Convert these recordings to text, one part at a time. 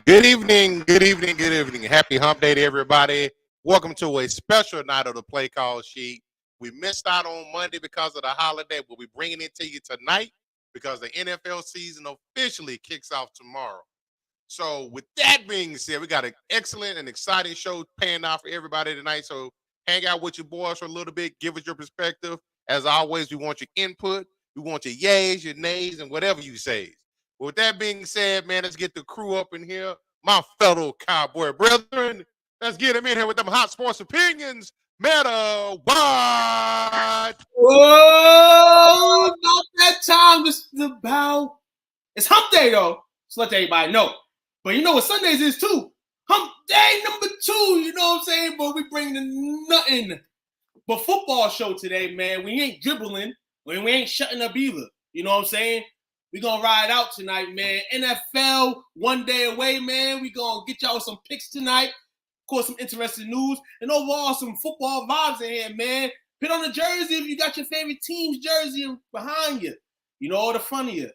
Good evening, good evening, good evening. Happy hump day to everybody. Welcome to a special night of the Play Call Sheet. We missed out on Monday because of the holiday, but we're bringing it to you tonight because the NFL season officially kicks off tomorrow. So with that being said, we got an excellent and exciting show paying out for everybody tonight. So hang out with your boys for a little bit. Give us your perspective. As always, we want your input. We want your yays, your nays, and whatever you say. With that being said, man, let's get the crew up in here. My fellow cowboy brethren, let's get them in here with them hot sports opinions. Meta what? Whoa, not that time. This is about. It's hump day, though. So let everybody know. But you know what Sundays is, too. Hump day number 2. You know what I'm saying? But we bring nothing but football show today, man. We ain't dribbling. We ain't shutting up either. You know what I'm saying? We're going to ride out tonight, man. NFL, one day away, man. We're going to get y'all some picks tonight. Of course, some interesting news. And overall, some football vibes in here, man. Put on the jersey if you got your favorite team's jersey behind you. You know, all the fun of you.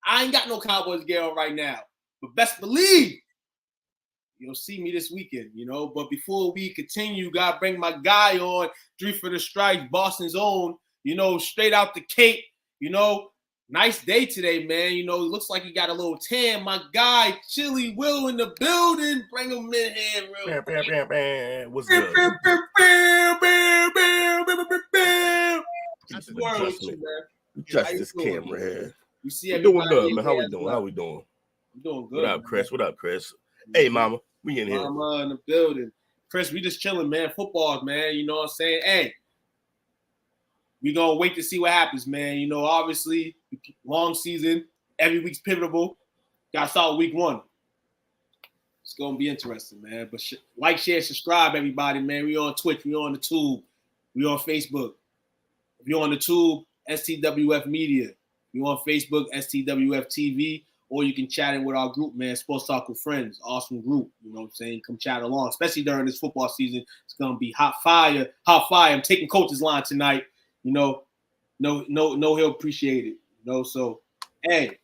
I ain't got no Cowboys gear on right now. But best believe you'll see me this weekend, you know. But before we continue, got to bring my guy on. 3 for the strike, Boston's own. You know, straight out the Cape, you know. Nice day today, man. You know, it looks like he got a little tan. My guy, Chili Will, in the building. Bring him in here real quick. What's good? Just this camera here. You see we're doing good, man. How we doing? How we doing? We're doing good. What up, Chris? What up, Chris? Hey, mama. We in here. Mama in the building. Chris, we just chilling, man. Football, man. You know what I'm saying? Hey. We gonna wait to see what happens, man. You know, obviously, long season, every week's pivotal. Got to start week 1. It's gonna be interesting, man. But like, share, subscribe, everybody, man. We on Twitch, we on the Tube, we on Facebook. If you're on the Tube, STWF Media. You on Facebook, STWF TV, or you can chat in with our group, man. Sports Talk with Friends, awesome group. You know what I'm saying? Come chat along, especially during this football season. It's gonna be hot fire, hot fire. I'm taking Coach's line tonight. You know, no, he'll appreciate it. You know, so hey,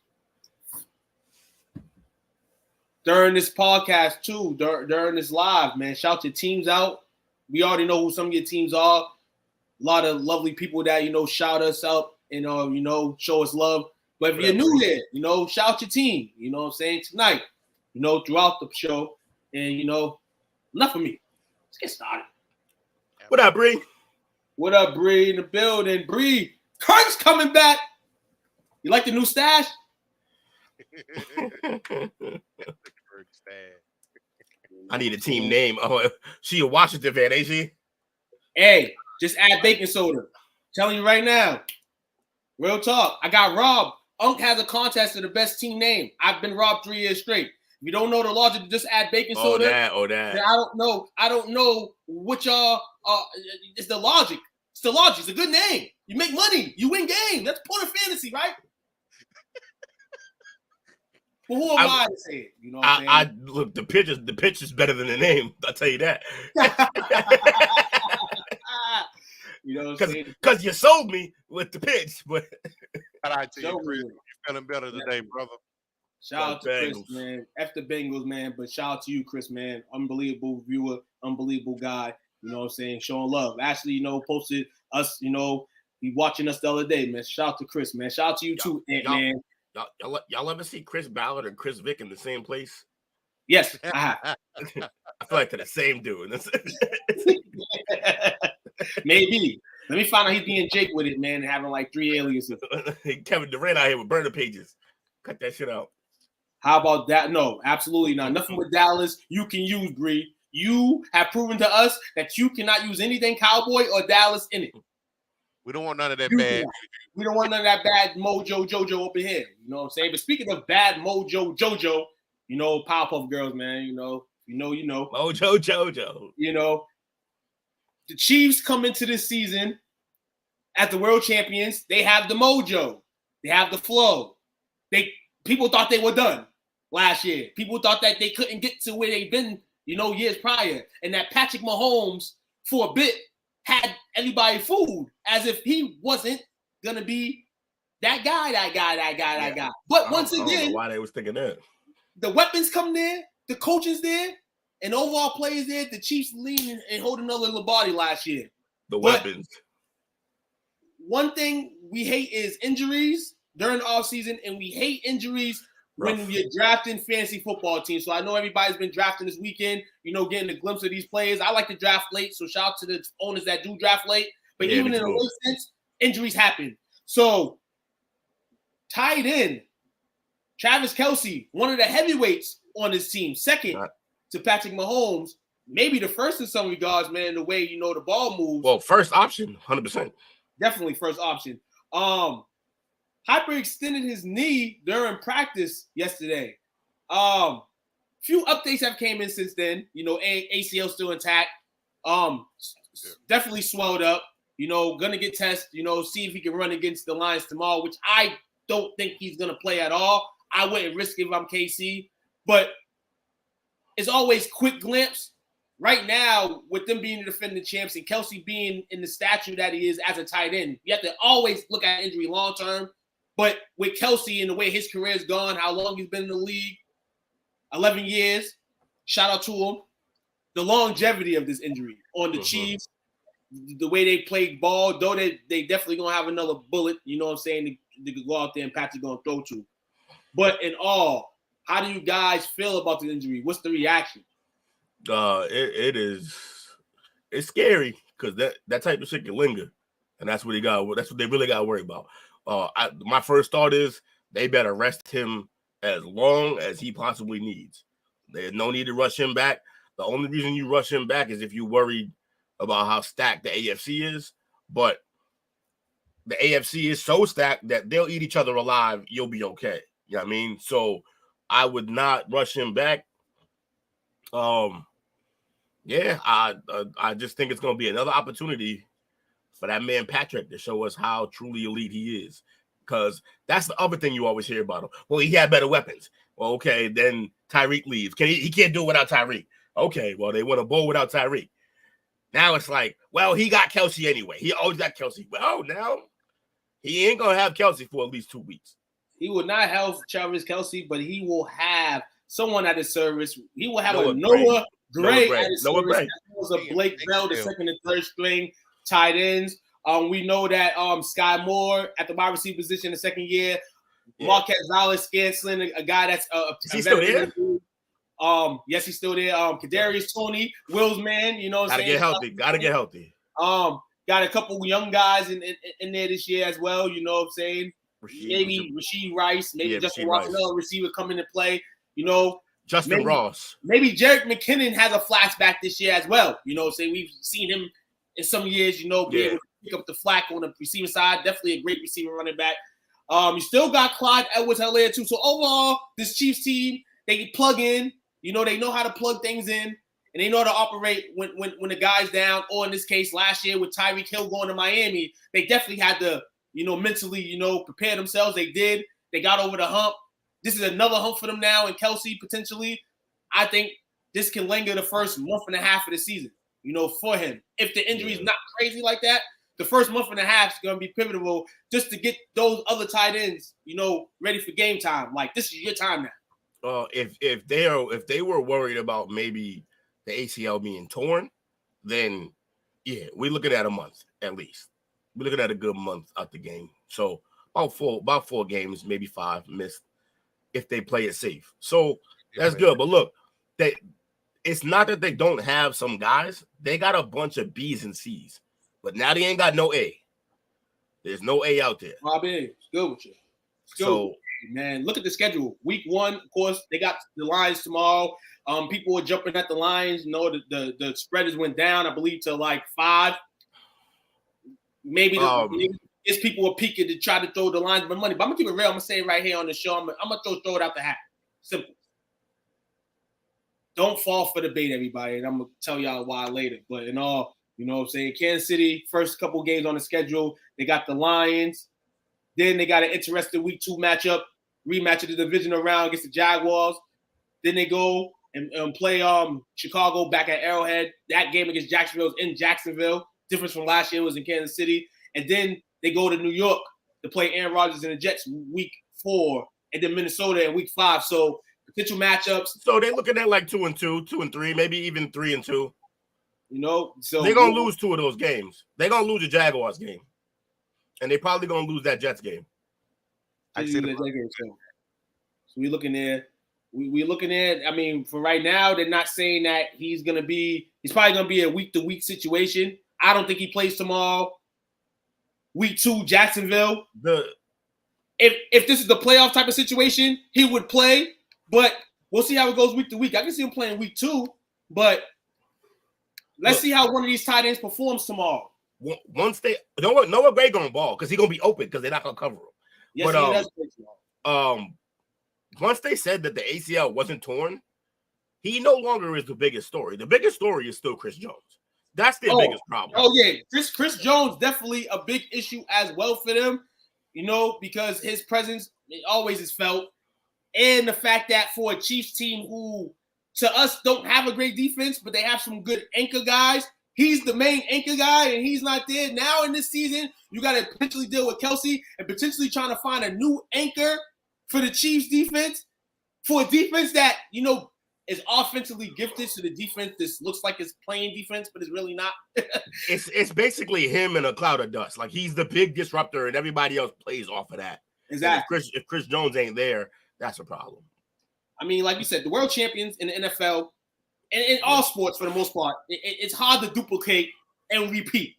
during this podcast too, during this live, man, shout your teams out. We already know who some of your teams are. A lot of lovely people that, you know, shout us out and you know, show us love. But if you're new here, you know, shout your team. You know what I'm saying? Tonight, you know, throughout the show, and you know, enough of me. Let's get started. What up, Bree? What up, Bree, in the building? Bree, Kirk's coming back. You like the new stash? I need a team name. Oh, she a Washington fan, ain't she? Hey, just add baking soda. I'm telling you right now. Real talk. I got robbed Unc has a contest to the best team name. I've been robbed 3 years straight. If you don't know the logic, just add baking soda. That. Then I don't know what y'all. It's the logic. It's the logic. It's a good name. You make money. You win game. That's point of fantasy, right? But who am I to say it? You know what I'm saying? Look, the pitch is better than the name. I'll tell you that. You know what I'm saying? Because you sold me with the pitch. But shout out to you, Chris. You're feeling better today, brother. Shout out to Chris, man. F the Bengals, man. But shout out to you, Chris, man. Unbelievable viewer, unbelievable guy. You know what I'm saying? Showing love. Ashley, posted us, he watching us the other day, man. Shout out to Chris, man. Shout out to you too, man. Y'all ever see Chris Ballard and Chris Vick in the same place? Yes, I have. I feel like they're the same dude. Maybe. Let me find out he's being Jake with it, man, and having like 3 aliases. Kevin Durant out here with burner pages. Cut that shit out. How about that? No, absolutely not. Nothing with Dallas you can use, Bree. You have proven to us that you cannot use anything Cowboy or Dallas in it. We don't want none of that bad. We don't want none of that bad mojo JoJo up in here. You know what I'm saying? But speaking of bad mojo JoJo, Powerpuff Girls, man, you know. Mojo JoJo. The Chiefs come into this season as the world champions. They have the mojo. They have the flow. People thought they were done last year. People thought that they couldn't get to where they've been, years prior. And that Patrick Mahomes, for a bit, had everybody fooled as if he wasn't going to be that guy. But once again, I don't know why they was thinking that. The weapons come there, the coaches there, and overall players there. The Chiefs leaning and holding another little body last year. Weapons. One thing we hate is injuries during the offseason, and we hate injuries when you're drafting fantasy football teams. So I know everybody's been drafting this weekend, getting a glimpse of these players. I like to draft late, so shout out to the owners that do draft late. But even in a late sense, injuries happen. So tied in, Travis Kelce, one of the heavyweights on this team, second to Patrick Mahomes, maybe the first in some regards, man, the way the ball moves. Well, first option, 100%. Definitely first option. Hyperextended his knee during practice yesterday. Few updates have came in since then. ACL still intact. Definitely swelled up. Gonna get tested. See if he can run against the Lions tomorrow, which I don't think he's gonna play at all. I wouldn't risk it if I'm KC, but it's always quick glimpse. Right now, with them being the defending champs and Kelce being in the stature that he is as a tight end, you have to always look at injury long term. But with Kelce and the way his career has gone, how long he's been in the league, 11 years, shout out to him. The longevity of this injury on the Chiefs, the way they played ball, though they definitely going to have another bullet, you know what I'm saying, they could go out there and Patrick going to throw to. But in all, how do you guys feel about the injury? What's the reaction? It's scary because that type of shit can linger. And that's what they really got to worry about. My first thought is they better rest him as long as he possibly needs. There's no need to rush him back. The only reason you rush him back is if you're worried about how stacked the AFC is. But the AFC is so stacked that they'll eat each other alive. You'll be okay. You know what I mean? So I would not rush him back. I just think it's going to be another opportunity for that man Patrick to show us how truly elite he is. Because that's the other thing you always hear about him. Well, he had better weapons. Well, okay, then Tyreek leaves. He can't do it without Tyreek. Okay, well, they want a bowl without Tyreek. Now it's like, well, he got Kelce anyway. He always got Kelce. Well, now he ain't going to have Kelce for at least 2 weeks. He will not have Travis Kelce, but he will have someone at his service. He will have a Noah Gray at his service. That was a Blake Bell, the second and third string tight ends. We know that Sky Moore at the wide receiver position the second year. Yeah. Marquez Valles-Scantling, a guy that's is he still there? Yes, he's still there. Kadarius Toney, Will's man, you know what I'm saying? Gotta get healthy. Got a couple young guys in there this year as well, you know what I'm saying? Maybe Rasheed Rice, maybe Justin Ross, another receiver coming to play, Justin Ross. Maybe Jerick McKinnon has a flashback this year as well. You know what I'm saying? We've seen him in some years, be able to pick up the flack on the receiving side. Definitely a great receiver running back. You still got Clyde Edwards-Helaire too. So overall, this Chiefs team, they plug in. You know, they know how to plug things in, and they know how to operate when the guy's down. Or in this case, last year with Tyreek Hill going to Miami, they definitely had to, mentally, prepare themselves. They did. They got over the hump. This is another hump for them now, and Kelce potentially. I think this can linger the first month and a half of the season, for him. If the injury is not crazy like that, the first month and a half is going to be pivotal just to get those other tight ends, ready for game time. Like, this is your time now. If they were worried about maybe the ACL being torn, then we're looking at a month at least. We're looking at a good month out the game. So about four games, maybe 5 missed if they play it safe. So that's good. But look, it's not that they don't have some guys. They got a bunch of B's and C's. But now they ain't got no A. There's no A out there. Bobby, it's good with you. So, man, look at the schedule. Week 1, of course, they got the Lions tomorrow. People were jumping at the Lions. The spread went down, I believe, to like 5. Maybe people were peeking to try to throw the Lions my money. But I'm going to keep it real. I'm going to say it right here on the show. I'm going to throw it out the hat. Simple. Don't fall for the bait, everybody. And I'm going to tell y'all why later. But in all, Kansas City, first couple games on the schedule, they got the Lions. Then they got an interesting week 2 matchup, rematch of the divisional round against the Jaguars. Then they go and play Chicago back at Arrowhead. That game against Jacksonville is in Jacksonville. Difference from last year was in Kansas City. And then they go to New York to play Aaron Rodgers and the Jets week 4, and then Minnesota in week 5. So potential matchups. So they're looking at like 2-2, 2-3, maybe even 3-2. So they're gonna lose 2 of those games. They're gonna lose the Jaguars game, and they're probably gonna lose that Jets game. So we're looking at. We're looking at. I mean, for right now, they're not saying that he's probably gonna be a week-to-week situation. I don't think he plays tomorrow. Week 2, Jacksonville. If this is the playoff type of situation, he would play. But we'll see how it goes week to week. I can see him playing week 2, but let's see how one of these tight ends performs tomorrow. Once they Noah Gray gonna ball because he's gonna be open because they're not gonna cover him. Yes, but once they said that the ACL wasn't torn, he no longer is the biggest story. The biggest story is still Chris Jones. That's their biggest problem. Oh yeah, Chris Jones definitely a big issue as well for them. Because his presence always is felt. And the fact that for a Chiefs team who, to us, don't have a great defense, but they have some good anchor guys, he's the main anchor guy, and he's not there. Now in this season, you got to potentially deal with Kelce and potentially trying to find a new anchor for the Chiefs defense, for a defense that, is offensively gifted, so the defense this looks like it's playing defense, but it's really not. It's basically him in a cloud of dust. Like, he's the big disruptor, and everybody else plays off of that. Exactly. If Chris Jones ain't there, that's a problem. I mean, like you said, the world champions in the NFL and in all sports for the most part, it's hard to duplicate and repeat.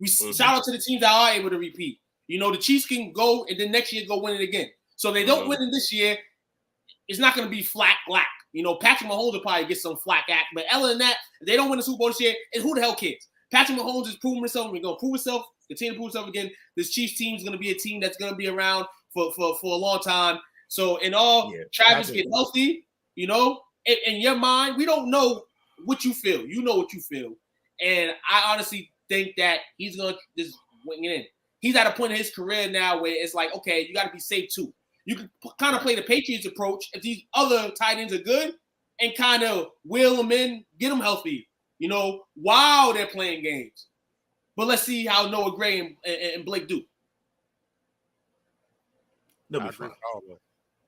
Shout out to the teams that are able to repeat. The Chiefs can go and then next year go win it again. So if they don't win it this year, it's not going to be flat black. Patrick Mahomes will probably get some flack act, but other than that, if they don't win the Super Bowl this year, and who the hell cares? Patrick Mahomes is proving himself. We're going to prove himself, continue to prove himself again. This Chiefs team is going to be a team that's going to be around for a long time. So in all, Travis get healthy, in your mind, we don't know what you feel. You know what you feel. And I honestly think that he's going to just wing it in. He's at a point in his career now where it's like, okay, you got to be safe too. You can kind of play the Patriots approach if these other tight ends are good and kind of wheel them in, get them healthy, while they're playing games. But let's see how Noah Gray and Blake do. They'll be fine.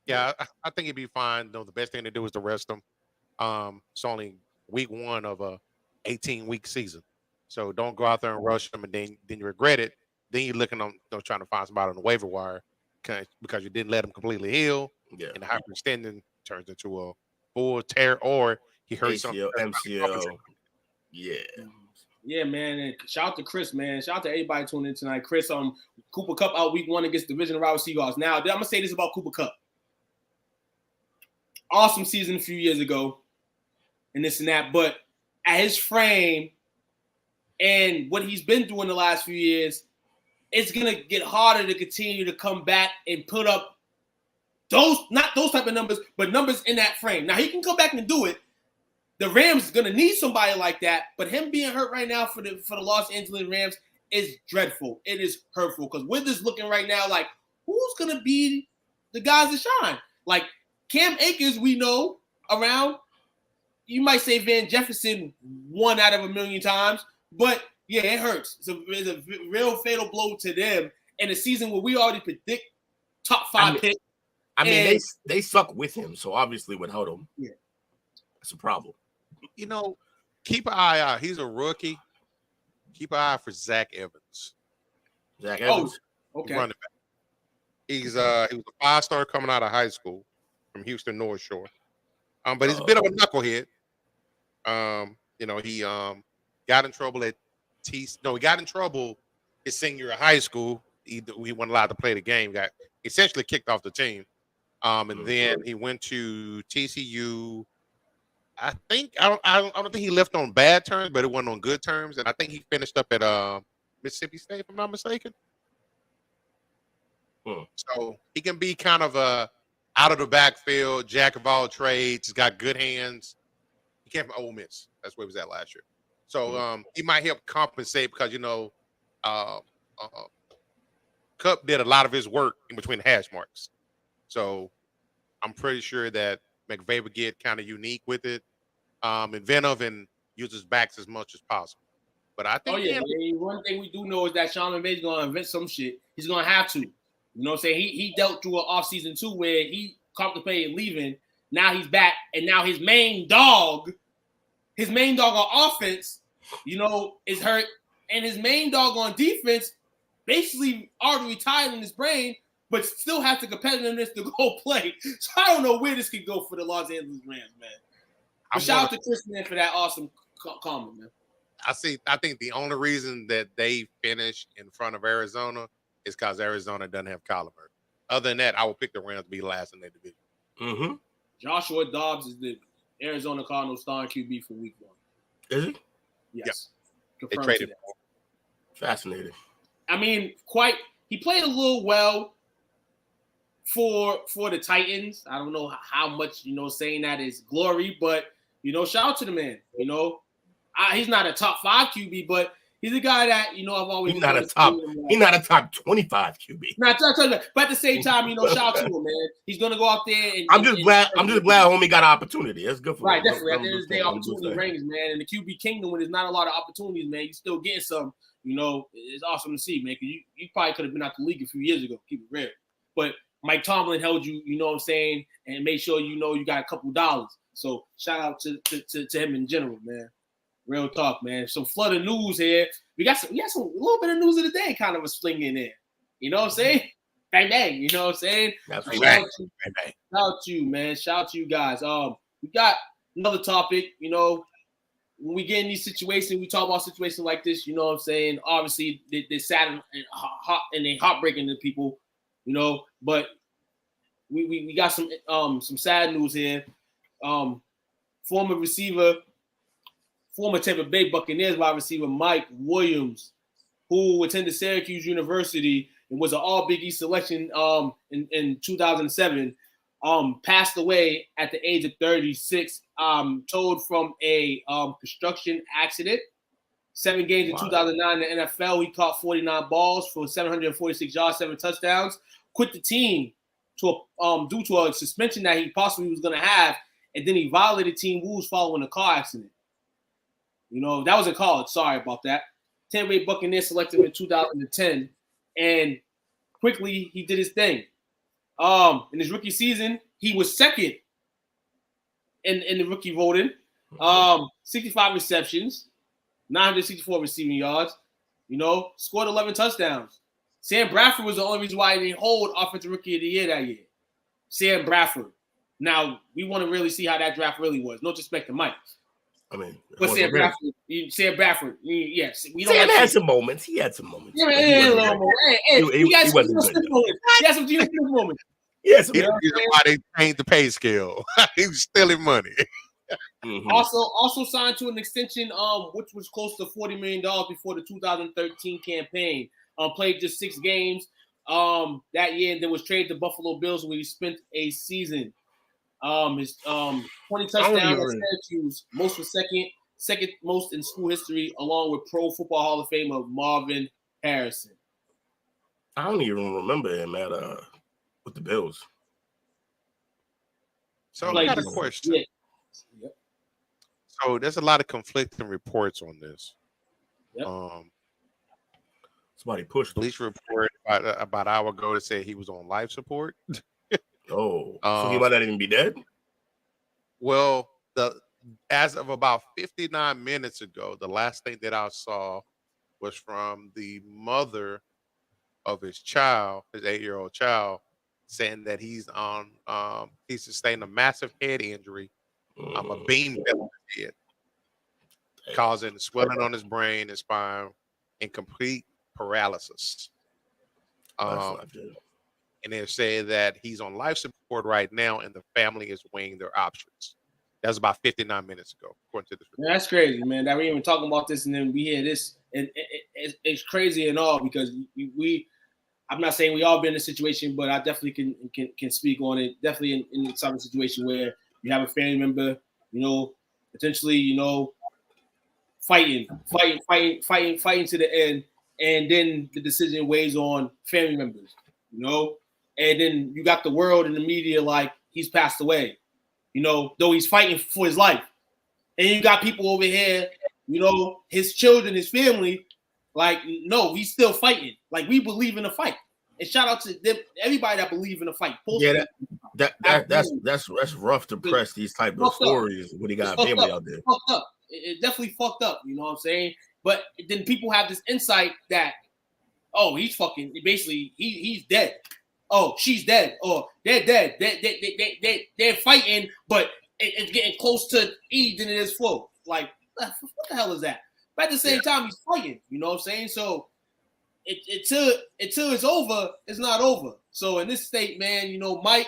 Yeah, I think he'd be fine. The best thing to do is to rest him. It's only week 1 of a 18-week season. So don't go out there and rush him and then you regret it. Then you're looking on trying to find somebody on the waiver wire because you didn't let him completely heal. Yeah. And the hyperextending turns into a full tear or he hurts something. MCL. Yeah. Yeah, man. And shout out to Chris, man. Shout out to everybody tuning in tonight. Chris, Cooper Kupp out week 1 against divisional rival Seahawks. Now, I'm going to say this about Cooper Kupp. Awesome season a few years ago and this and that, but at his frame and what he's been doing the last few years, it's gonna get harder to continue to come back and put up not those type of numbers, but numbers in that frame. Now he can come back and do it. The Rams gonna need somebody like that, but him being hurt right now for the Los Angeles Rams is dreadful. It is hurtful because we're just looking right now like who's gonna be the guys that shine? Like Cam Akers, we know around. You might say Van Jefferson 1 out of a million times, but yeah, it hurts. It's a real fatal blow to them in a season where we already predict top 5 picks. I mean, they suck with him, so obviously without him, yeah, that's a problem. You know, keep an eye out. He's a rookie. Keep an eye out for Zach Evans. Zach Evans, okay. Running back. He was a 5-star coming out of high school from Houston North Shore. But he's a bit of a knucklehead. You know, he got in trouble he got in trouble his senior year of high school. He wasn't allowed to play the game. Got essentially kicked off the team. And then he went to TCU. I don't think he left on bad terms, but it wasn't on good terms. And I think he finished up at Mississippi State, if I'm not mistaken. So he can be kind of a out of the backfield, jack of all trades. He's got good hands. He came from Ole Miss. That's where he was at last year. So he might help compensate because, you know, Cup did a lot of his work in between the hash marks. So I'm pretty sure that McVay would get kind of unique with it, inventive, and use his backs as much as possible. But I think one thing we do know is that Sean McVay's going to invent some shit. He's going to have to. You know what I'm saying? He dealt through an offseason too where he contemplated leaving. Now he's back, and now his main dog on offense, you know, is hurt, and his main dog on defense basically already retired in his brain, but still has the competitiveness to go play. So I don't know where this could go for the Los Angeles Rams, man. But shout out to Chris, man, for that awesome comment, man. I think the only reason that they finished in front of Arizona is because Arizona doesn't have Kyler Murray. Other than that, I would pick the Rams to be last in their division. Mm-hmm. Joshua Dobbs is the Arizona Cardinals starting QB for Week 1. Is he? Yes. Yep. They traded him. Fascinating. I mean, he played a little well for the Titans. I don't know how much, you know, saying that is glory, but, you know, shout out to the man. You know, he's not a top 5 QB, but he's a guy that, you know, I've always he's not a top 25 QB. But at the same time, you know, shout out to him, man. He's gonna go out there and I'm just glad homie got an opportunity. That's good for him. Right, definitely. At the end of the day, opportunity reigns, man. In the QB kingdom, when there's not a lot of opportunities, man, you still getting some. You know, it's awesome to see, man. Because you probably could have been out the league a few years ago. Keep it real. But Mike Tomlin held you, you know what I'm saying, and made sure you know you got a couple dollars. So shout out to him in general, man. Real talk, man. Some flood of news here. We got some a little bit of news of the day, kind of a sling in there. You know what I'm saying? Bang bang. You know what I'm saying? Shout out to you, man. Shout out to you guys. We got another topic. You know, when we get in these situations, we talk about situations like this. You know what I'm saying? Obviously, they're sad and hot and they heartbreaking to people. You know, but we got some sad news here. Former Tampa Bay Buccaneers wide receiver Mike Williams, who attended Syracuse University and was an All Big East selection in 2007, passed away at the age of 36, told from a construction accident. 7 games in 2009 in the NFL. He caught 49 balls for 746 yards, 7 touchdowns. Quit the team due to a suspension that he possibly was going to have, and then he violated team rules following a car accident. You know, that was in college. Sorry about that. Tampa Bay Buccaneers selected him in 2010, and quickly he did his thing. In his rookie season, he was second in the rookie voting. 65 receptions, 964 receiving yards. You know, scored 11 touchdowns. Sam Bradford was the only reason why he didn't hold Offensive Rookie of the Year that year. Sam Bradford. Now, we want to really see how that draft really was. No disrespect to Mike. I mean, but Sam Bradford, yes. Sam had some moments. He had some moments. Yeah, he wasn't good. He had some decent moments. Yes, he's why they changed the pay scale. He was stealing money. Mm-hmm. Also signed to an extension, which was close to $40 million before the 2013 campaign. Played just 6 games that year, and then was traded to Buffalo Bills, where he spent a season. His 20 touchdowns at Syracuse, most for second most in school history, along with Pro Football Hall of Famer Marvin Harrison. I don't even remember him at with the Bills. So I got a question. Yeah. Yep. So there's a lot of conflicting reports on this. Yep. Somebody pushed. Police report about an hour ago that said he was on life support. So he might not even be dead. Well, as of about 59 minutes ago, the last thing that I saw was from the mother of his child, his 8-year-old child, saying that he's on he sustained a massive head injury, a beam fell on his head, causing swelling on his brain and spine and complete paralysis. And they're saying that he's on life support right now, and the family is weighing their options. That was about 59 minutes ago, according to this report. Man, that's crazy, man. That we even talking about this, and then we hear this, and it's crazy and all because I'm not saying we all been in a situation, but I definitely can speak on it. Definitely in some situation where you have a family member, potentially, fighting to the end, and then the decision weighs on family members, and then you got the world and the media like he's passed away, though he's fighting for his life, and you got people over here, his children, his family. Like, no, he's still fighting. Like, we believe in the fight. And shout out to them, everybody that believe in the fight. That's rough to press these type of stories when he got a family out there. Fucked up. It definitely fucked up. You know what I'm saying? But then people have this insight that, oh, he's fucking basically he's dead. Oh, she's dead. Or they're dead. They're fighting, but it's getting close to E than it is flow. Like, what the hell is that? But at the same time, he's fighting. You know what I'm saying? So until it's over, it's not over. So in this state, man, Mike,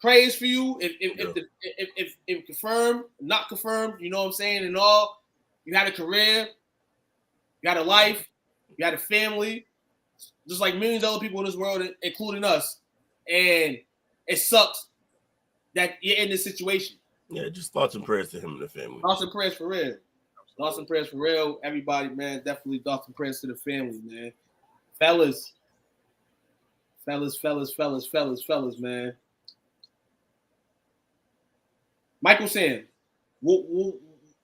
praise for you. If confirmed, not confirmed, you know what I'm saying, and all, you had a career, you had a life, you had a family, just like millions of other people in this world, including us. And it sucks that you're in this situation. Yeah, just thoughts and prayers to him and the family. Thoughts and prayers for real. Thoughts and prayers for real. Everybody, man, definitely thoughts and prayers to the family, man. Fellas, man. Michael Sam, we'll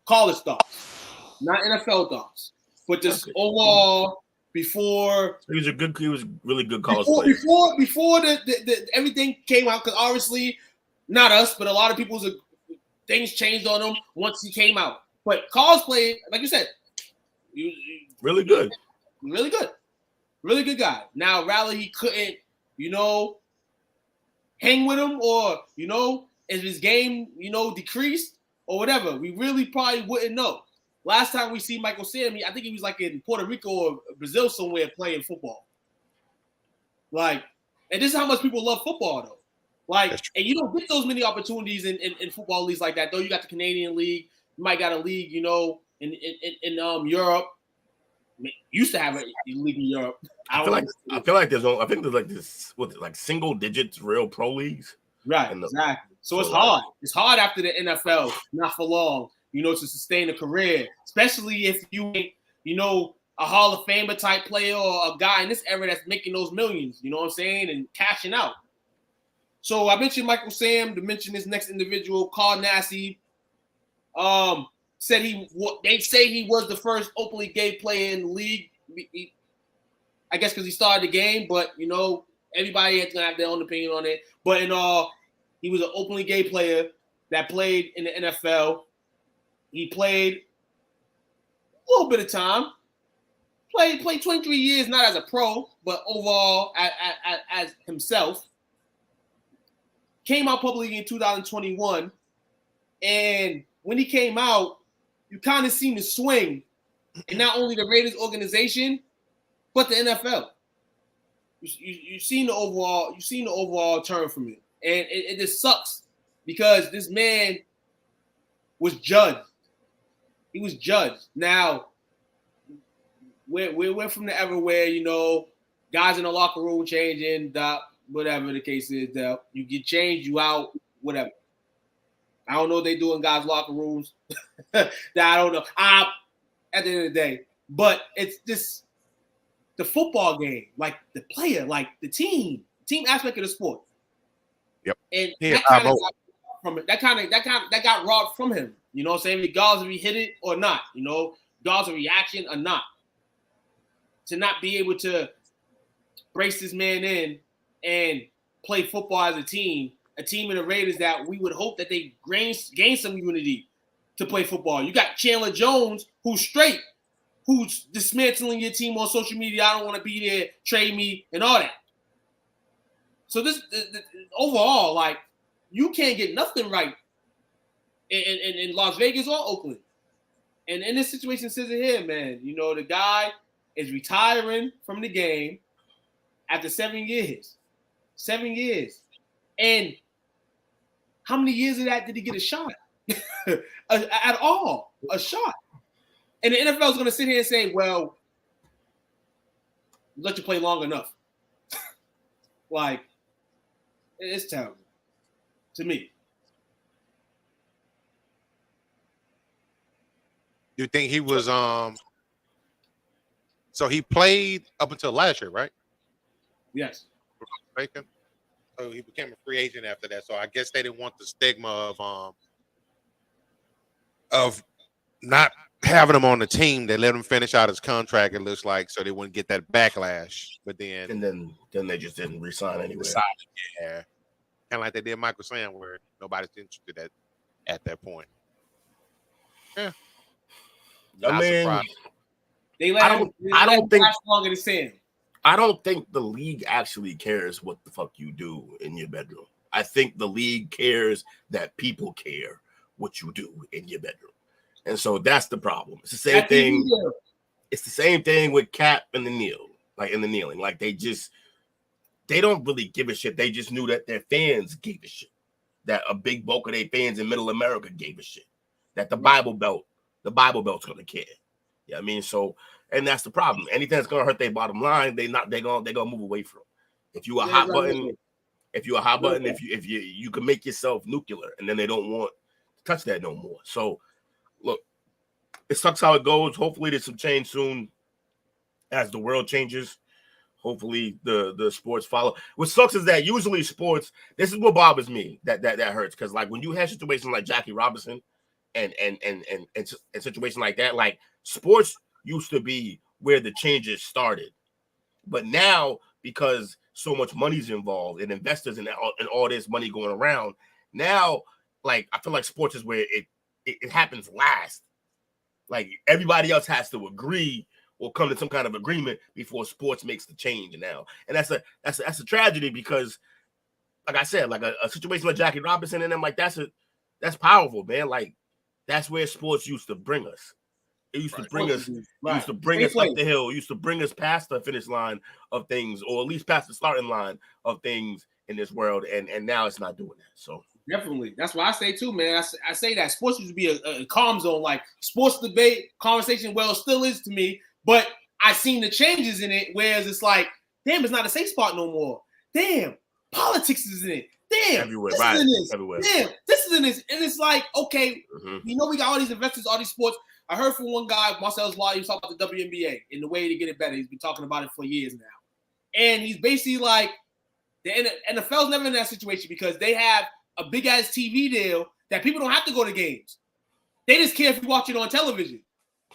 college thoughts, not NFL thoughts, but just overall before. He was really good college player. Before the everything came out, because obviously not us, but a lot of people's things changed on him once he came out. But college play, like you said, really good. Really good guy. Now, rather he couldn't, hang with him, or if his game, decreased or whatever, we really probably wouldn't know. Last time we see Michael Sam, I think he was like in Puerto Rico or Brazil somewhere playing football. Like, and this is how much people love football, though. Like, and you don't get those many opportunities in football leagues like that, though. You got the Canadian League. You might got a league, in Europe. Used to have a league in Europe. I feel like there's like this single digits real pro leagues. Right, exactly. So it's hard. It's hard after the NFL, not for long, to sustain a career, especially if you ain't, a Hall of Famer type player or a guy in this era that's making those millions, you know what I'm saying, and cashing out. So I mentioned Michael Sam. To mention this next individual, Carl Nassib. Said they say he was the first openly gay player in the league. I guess because he started the game, but everybody has gonna have their own opinion on it. But in all, he was an openly gay player that played in the NFL. He played a little bit of time. Played 23 years, not as a pro, but overall as himself. Came out publicly in 2021, and when he came out, you kind of seen the swing in not only the Raiders organization, but the NFL. You've seen the overall turn from it, and it just sucks because this man was judged. He was judged. Now, we're from the era where, you know, guys in the locker room changing, whatever the case is, you get changed, you out, whatever. I don't know what they do in guys' locker rooms. That I don't know. At the end of the day, but it's just the football game, like the player, like the team aspect of the sport. Yep. And Yeah, that kind of got from it. That got robbed from him. You know what I'm saying? Regardless if he hit it or not, you know, regardless of reaction or not. To not be able to brace this man in and play football as a team in the Raiders that we would hope that they gain some unity to play football. You got Chandler Jones, who's dismantling your team on social media. I don't want to be there, trade me, and all that. So this overall, like, you can't get nothing right in Las Vegas or Oakland. And in this situation, says it here, man. You know, the guy is retiring from the game after 7 years. 7 years. And how many years of that did he get a shot? At all. A shot. And the NFL is going to sit here and say, well, let you play long enough. Like, it's terrible. To me. You think he was so he played up until last year, right? Yes. So he became a free agent after that. So I guess they didn't want the stigma of not having him on the team. They let him finish out his contract, it looks like, so they wouldn't get that backlash. But then they just didn't resign anyway. Yeah. Kind of like they did Michael Sam, where nobody's interested at that point. Yeah. I mean, I don't think longer to Sam. I don't think the league actually cares what the fuck you do in your bedroom. I think the league cares that people care what you do in your bedroom. And so that's the problem. It's the same thing. It's the same thing with Cap and the kneeling. Like they don't really give a shit. They just knew that their fans gave a shit. That a big bulk of their fans in Middle America gave a shit. That the Bible Belt's gonna care. Yeah, I mean, so, and that's the problem. Anything that's gonna hurt their bottom line, they're gonna move away from. If you a hot button, if you can make yourself nuclear, and then they don't want to touch that no more. So look, it sucks how it goes. Hopefully there's some change soon as the world changes. Hopefully the sports follow. What sucks is that usually sports, this is what bothers me, that hurts. Because like when you have situations like Jackie Robinson and situations like that, like sports used to be where the changes started. But now, because so much money's involved and investors and all this money going around, now like I feel like sports is where it happens last. Like everybody else has to agree or come to some kind of agreement before sports makes the change now. And that's a tragedy because, like I said, like a situation like Jackie Robinson and them, like that's powerful, man. Like that's where sports used to bring us. It used to bring us, used to bring us up the hill, used to bring us past the finish line of things, or at least past the starting line of things in this world. And now it's not doing that. So definitely. That's what I say too, man. I say that sports used to be a calm zone, like sports debate, conversation, well, it still is to me, but I seen the changes in it, whereas it's like, damn, it's not a safe spot no more. Damn, politics is in it. Damn, everywhere, this right? is in this. Everywhere. Damn, this is in this. And it's like, okay, you know, we got all these investors, all these sports. I heard from one guy, Marcel's Law, he was talking about the WNBA and the way to get it better. He's been talking about it for years now. And he's basically like, the NFL's never in that situation because they have a big-ass TV deal that people don't have to go to games. They just care if you watch it on television.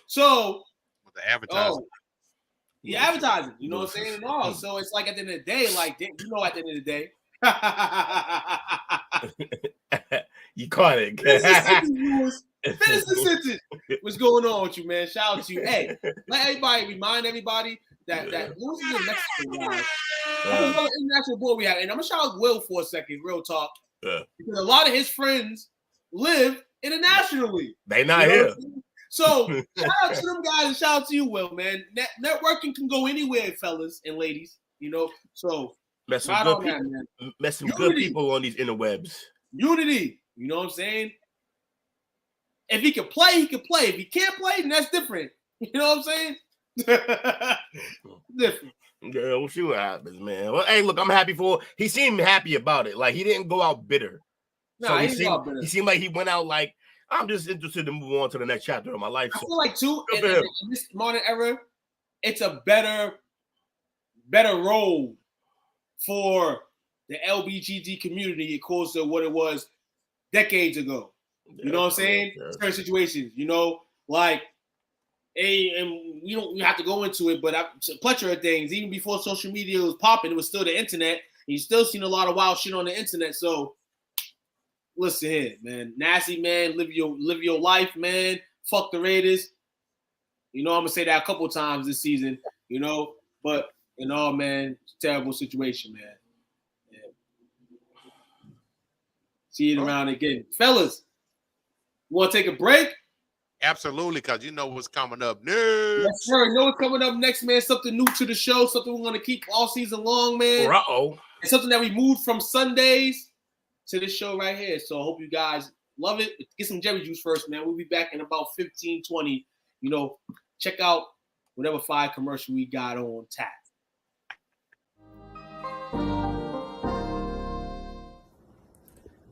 So with the advertising. Yeah, advertising. You know what I'm saying? And all. So it's like at the end of the day, like, you know, at the end of the day. You caught it. Finish the sentence. What's going on with you, man? Shout out to you. Hey, remind everybody that who's the Mexican guy? Another international boy we have. And I'm going to shout out Will for a second, real talk. Yeah. Because a lot of his friends live internationally. They not here. So shout out to them guys and shout out to you, Will, man. Networking can go anywhere, fellas and ladies. You know, so met some good people on these interwebs. Unity. You know what I'm saying? If he can play, he can play. If he can't play, then that's different. You know what I'm saying? Different. Yeah, we'll see what happens, man. Well, hey, look, I'm happy for. He seemed happy about it. Like he didn't go out bitter. No, he seemed like he went out like I'm just interested to move on to the next chapter of my life. I feel like too in this modern era, it's a better role for the LBGT community, of course, to what it was decades ago. You know what I'm saying? Certain situations, you know, like, and we don't have to go into it, but a plethora of things. Even before social media was popping, it was still the internet. And you still seen a lot of wild shit on the internet. So listen here, man. Nassib, man, live your life, man. Fuck the Raiders. You know, I'm gonna say that a couple times this season, you know, but in all, man, it's a terrible situation, man. Yeah. See it around again. Fellas, you want to take a break? Absolutely, because you know what's coming up next. Yes, sir. You know what's coming up next, man. Something new to the show, something we're going to keep all season long, man. Uh-oh. It's something that we moved from Sundays to this show right here. So I hope you guys love it. Get some Jerry juice first, man. We'll be back in about 15, 20. You know, check out whatever 5 commercial we got on tap.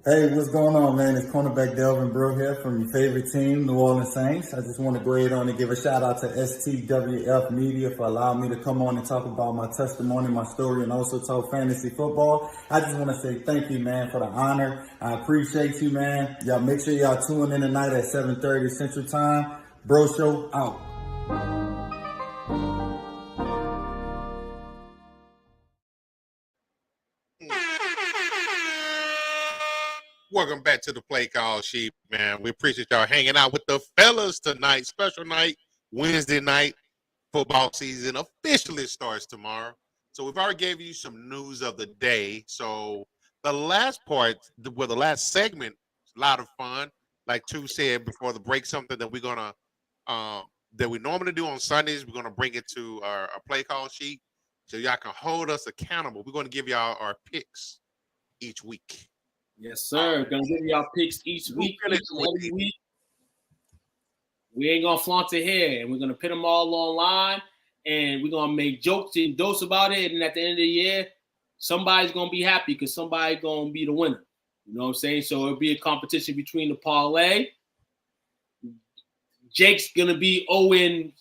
Hey, what's going on, man? It's cornerback Delvin Brew here from your favorite team, New Orleans Saints. I just want to go ahead on and give a shout out to STWF Media for allowing me to come on and talk about my testimony, my story, and also talk fantasy football. I just want to say thank you, man, for the honor. I appreciate you, man. Y'all make sure y'all tune in tonight at 7:30 Central Time. Bro Show out. Welcome back to the Play Call Sheet, man. We appreciate y'all hanging out with the fellas tonight. Special night, Wednesday night. Football season officially starts tomorrow. So we've already gave you some news of the day. So the last part, the last segment, a lot of fun. Like Tu said before the break, something that we're gonna that we normally do on Sundays. We're gonna bring it to our Play Call Sheet so y'all can hold us accountable. We're gonna give y'all our picks each week. Yes, sir. Gonna give y'all picks each week, every week. We ain't gonna flaunt it here, and we're gonna put them all online, and we're gonna make jokes and dose about it. And at the end of the year, somebody's gonna be happy because somebody's gonna be the winner. You know what I'm saying? So it'll be a competition between the parlay. Jake's gonna be 0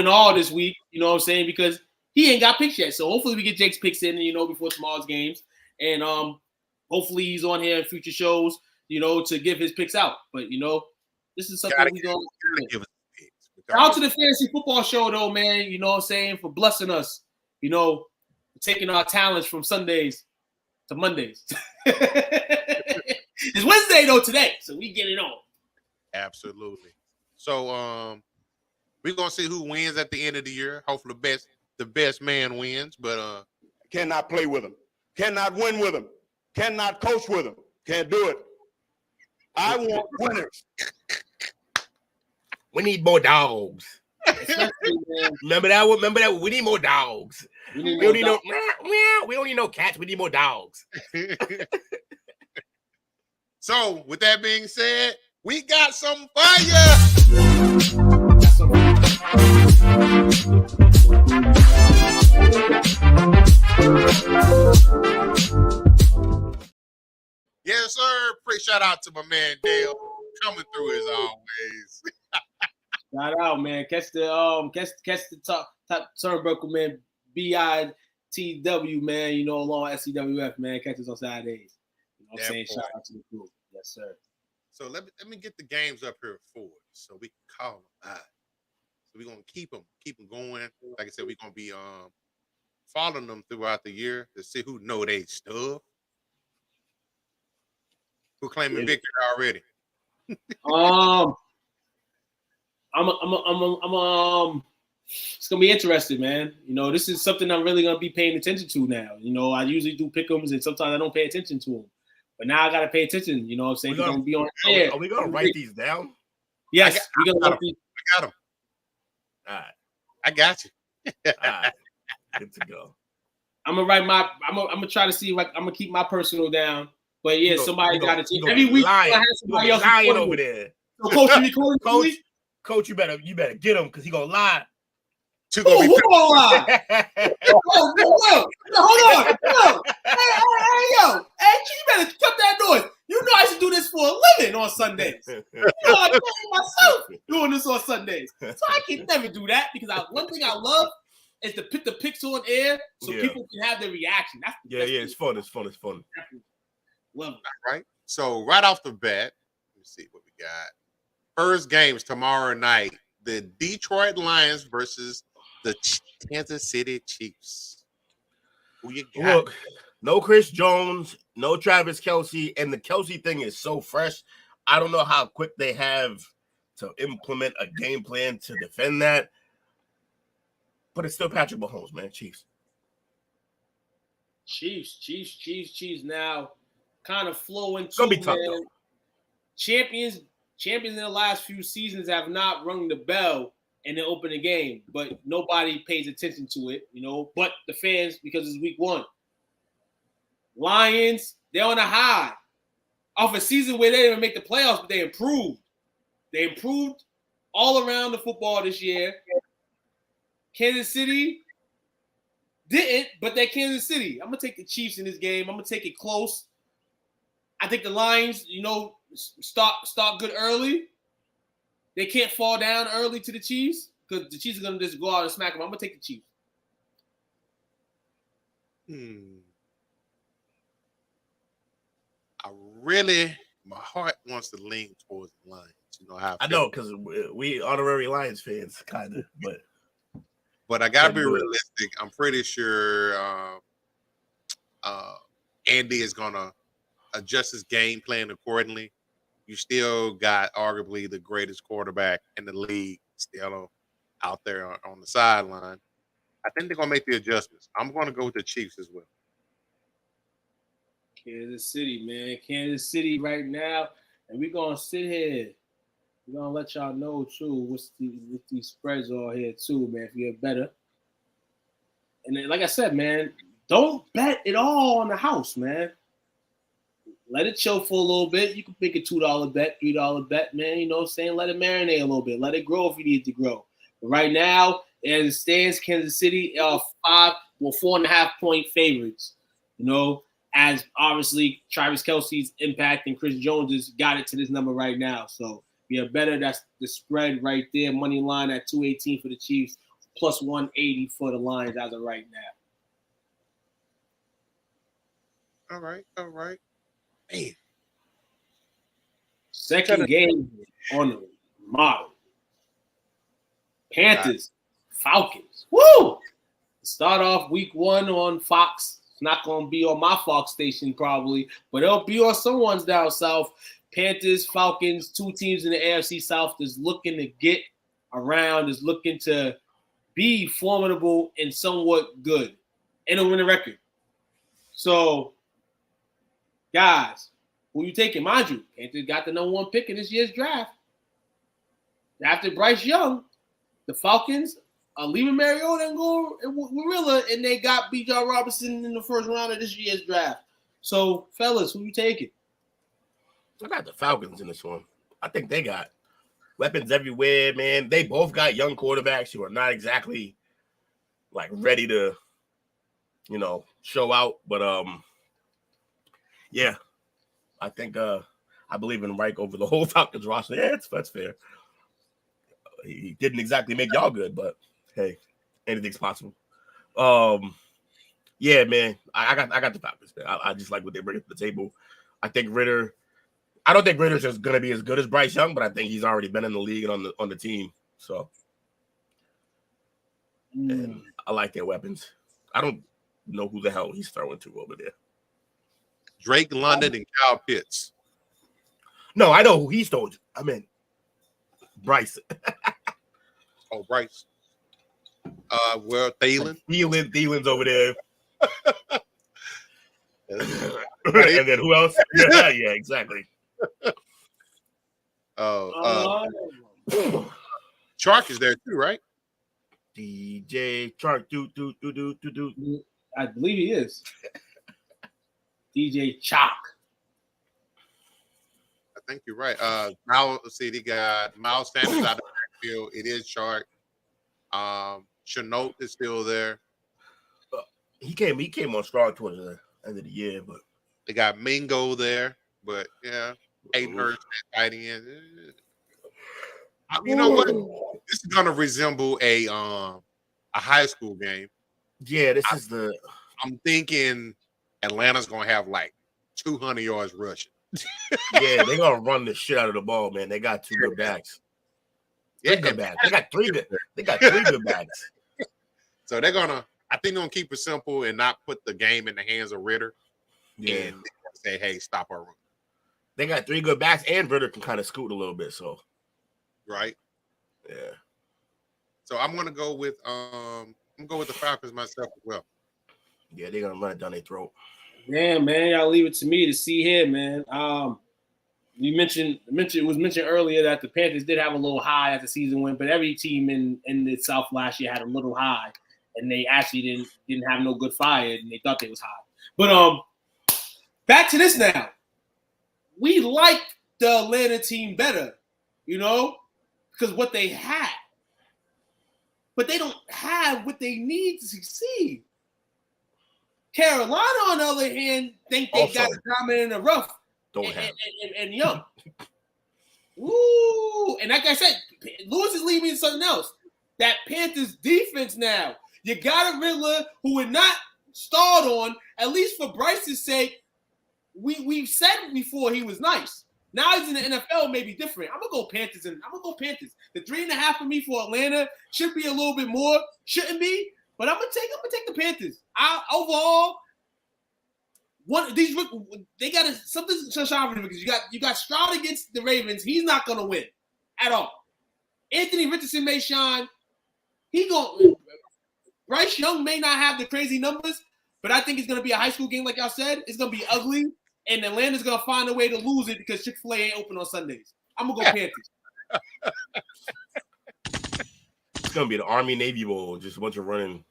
all this week. You know what I'm saying? Because he ain't got picks yet. So hopefully we get Jake's picks in, you know, before tomorrow's games, and hopefully he's on here in future shows, you know, to give his picks out. But, you know, this is something we're going to do. Shout out to the Fantasy Football Show, though, man, you know what I'm saying, for blessing us, you know, taking our talents from Sundays to Mondays. It's Wednesday, though, today, so we get it on. Absolutely. So we're going to see who wins at the end of the year. Hopefully the best man wins, but cannot play with him, cannot win with him. Cannot coach with him. Can't do it. I want winners. We need more dogs. Remember that? We need more dogs. We don't need no cats. We need more dogs. So, with that being said, we got some fire. Yes, sir. Shout out to my man Dale coming through as always. Shout out, man. Catch the top turnbuckle, man. BITW, man. You know, along STWF, man. Catch us on Saturdays. You know what I'm saying? Shout out to the group. Yes, sir. So let me get the games up here for us so we can call them out. So we're gonna keep them going. Like I said, we're gonna be following them throughout the year to see who know they stuff. Who claiming victory already? It's gonna be interesting, man. You know, this is something I'm really gonna be paying attention to now. You know, I usually do pick'ems and sometimes I don't pay attention to them, but now I gotta pay attention. You know what I'm saying? We're gonna be on air. Are we gonna write these down? Yes, we're gonna write these. I got them. All right, I got you. all right. Good to go. I'm gonna write my. I'm gonna try to see. Like, I'm gonna keep my personal down. But yeah, somebody got to every week. I have somebody else lying over there. So, Coach, you recording? Coach, you better get him because he gonna lie. Two gonna be Who gonna lie? Hold on. Hey, yo. Hey, you better cut that noise. You know I should do this for a living on Sundays. You know I can't myself doing this on Sundays. So I can never do that because one thing I love is to put the picks on air so people can have their reaction. That's it's fun. It's fun. Love it. Right. So right off the bat, let's see what we got. First games tomorrow night. The Detroit Lions versus the Kansas City Chiefs. Who you got? Look, no Chris Jones, no Travis Kelce, and the Kelce thing is so fresh. I don't know how quick they have to implement a game plan to defend that. But it's still Patrick Mahomes, man. Chiefs. Chiefs now kind of flowing. It's gonna be tough, though. Champions in the last few seasons have not rung the bell in the opening game, but nobody pays attention to it, but the fans, because it's week 1. Lions, they're on a high off a season where they didn't even make the playoffs, but they improved. They improved all around the football this year. Kansas City didn't, but they're Kansas City. I'm going to take the Chiefs in this game. I'm going to take it close. I think the Lions, start good early. They can't fall down early to the Chiefs because the Chiefs are going to just go out and smack them. I'm going to take the Chiefs. My heart wants to lean towards the Lions. I know because we honorary Lions fans, kind of, but I gotta be realistic. I'm pretty sure Andy is gonna adjust his game plan accordingly. You still got arguably the greatest quarterback in the league still out there on the sideline. I think they're gonna make the adjustments. I'm gonna go with the Chiefs as well. Kansas City, man. Kansas City right now. And we're going to sit here. We're going to let y'all know, too, what these spreads are here, too, man, if you're better. And then, like I said, man, don't bet it all on the house, man. Let it chill for a little bit. You can pick a $2 bet, $3 bet, man. You know what I'm saying? Let it marinate a little bit. Let it grow if you need it to grow. But right now, as it stands, Kansas City are 4.5-point favorites, as obviously Travis Kelce's impact and Chris Jones has got it to this number right now. So we are better. That's the spread right there. Money line at 218 for the Chiefs, plus 180 for the Lions as of right now. All right. Man. Second game on the model. Panthers, Falcons. Woo! Start off week 1 on Fox. It's not going to be on my Fox station probably, but it'll be on someone's down south. Panthers, Falcons, 2 teams in the AFC South is looking to get around, is looking to be formidable and somewhat good and to win a record. So, guys, who you taking? Mind you, Panthers got the number 1 pick in this year's draft. After Bryce Young, the Falcons are leaving Mariota and going with Willa, and they got B.J. Robinson in the first round of this year's draft. So, fellas, who you taking? I got the Falcons in this one. I think they got weapons everywhere, man. They both got young quarterbacks who are not exactly ready to, show out. But I think I believe in Reich over the whole Falcons roster. Yeah, that's fair. He didn't exactly make y'all good, but hey, anything's possible. Yeah, man, I got the Falcons, man. I just like what they bring to the table. I think Ritter. I don't think Ritter's just gonna be as good as Bryce Young, but I think he's already been in the league and on the team. So, and I like their weapons. I don't know who the hell he's throwing to over there. Drake London and Kyle Pitts. No, I know who he's throwing to. I mean, Bryce. Oh, Bryce. Thielen. Thielen's over there. And then who else? Yeah, exactly. Chark is there too, right? DJ Chark, do. I believe he is. DJ Chalk. I think you're right. They got Miles Sanders out of the backfield. It is Chark. Chenault is still there. He came on strong towards the end of the year, but They got Mingo there, but yeah, Hayden Hurst at tight end. You know what? This is gonna resemble a high school game. Yeah, I'm thinking Atlanta's gonna have like 200 yards rushing. Yeah, they're gonna run the shit out of the ball, man. They got 2 good backs. Yeah, Good backs. They got 3 good. They got 3 good backs. So I think they're gonna keep it simple and not put the game in the hands of Ritter. Yeah. And say, hey, stop our run. They got 3 good backs, and Ritter can kind of scoot a little bit. So, right. Yeah. So I'm gonna go with the Falcons myself as well. Yeah, they're gonna run it down their throat. Damn, man, y'all leave it to me to see here, man. You mentioned it was mentioned earlier that the Panthers did have a little high as the season went, but every team in the South last year had a little high, and they actually didn't have no good fire, and they thought they was high. But back to this now. We like the Atlanta team better, because what they had. But they don't have what they need to succeed. Carolina, on the other hand, think they got the diamond in the rough. And young. Ooh. And like I said, Lewis is leaving something else. That Panthers defense now. You got a Riddler who would not start on, at least for Bryce's sake. We've said before he was nice. Now he's in the NFL, maybe different. I'm gonna go Panthers. The 3.5 for me for Atlanta should be a little bit more. Shouldn't be, but I'm gonna take the Panthers. Overall, they got something to shine for because you got Stroud against the Ravens. He's not gonna win at all. Anthony Richardson may shine. Bryce Young may not have the crazy numbers, but I think it's gonna be a high school game, like y'all said. It's gonna be ugly. And Atlanta's going to find a way to lose it because Chick-fil-A ain't open on Sundays. I'm going to go Panthers. It's going to be the Army-Navy Bowl, just a bunch of running.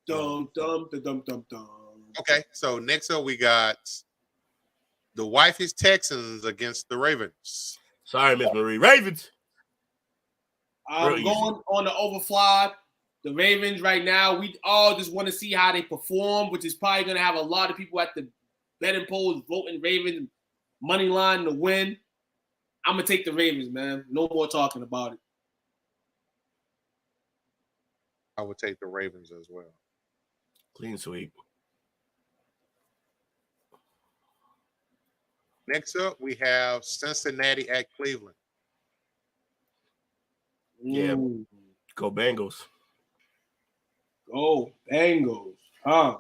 Dum, dum, dum, dum, dum. Okay, so next up we got the Wifey's Texans against the Ravens. Sorry, Miss Marie. Ravens! I'm going on the overfly. The Ravens right now, we all just want to see how they perform, which is probably going to have a lot of people at the betting polls voting Ravens money line to win. I'm going to take the Ravens, man. No more talking about it. I would take the Ravens as well. Clean sweep. Next up, we have Cincinnati at Cleveland. Yeah. Go Bengals. Go Bengals. Huh.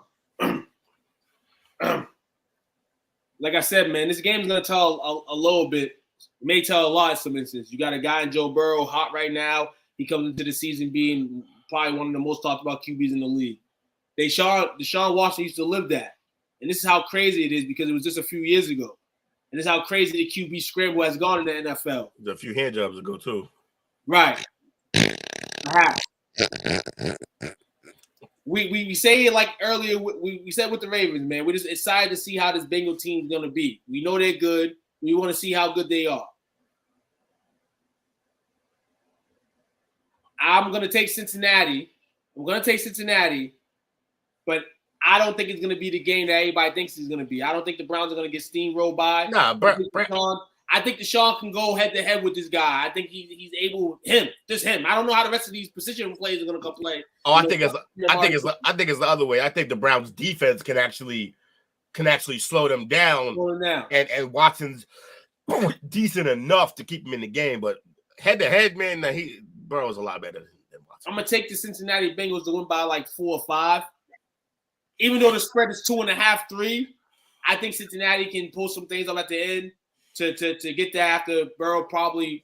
Like I said, man, this game's going to tell a little bit. It may tell a lot in some instances. You got a guy in Joe Burrow hot right now. He comes into the season being probably one of the most talked about QBs in the league. Deshaun Watson used to live that. And this is how crazy it is because it was just a few years ago. And this is how crazy the QB scramble has gone in the NFL. A few hand jobs ago, too. Right. Perhaps. We say it like earlier. We said with the Ravens, man. We're just excited to see how this Bengal team is going to be. We know they're good. We want to see how good they are. I'm going to take Cincinnati. But I don't think it's going to be the game that everybody thinks it's going to be. I don't think the Browns are going to get steamrolled by. Nah, I think Deshaun can go head-to-head with this guy. I think he's able. Just him. I don't know how the rest of these position players are going to come play. Oh, I think it's the other way. I think the Browns defense can actually slow them down. And Watson's decent enough to keep him in the game, but head-to-head, man, Burrow's a lot better than Watson. I'm gonna take the Cincinnati Bengals to win by like 4 or 5. Even though the spread is 2.5, 3, I think Cincinnati can pull some things up at the end. To get there after Burrow probably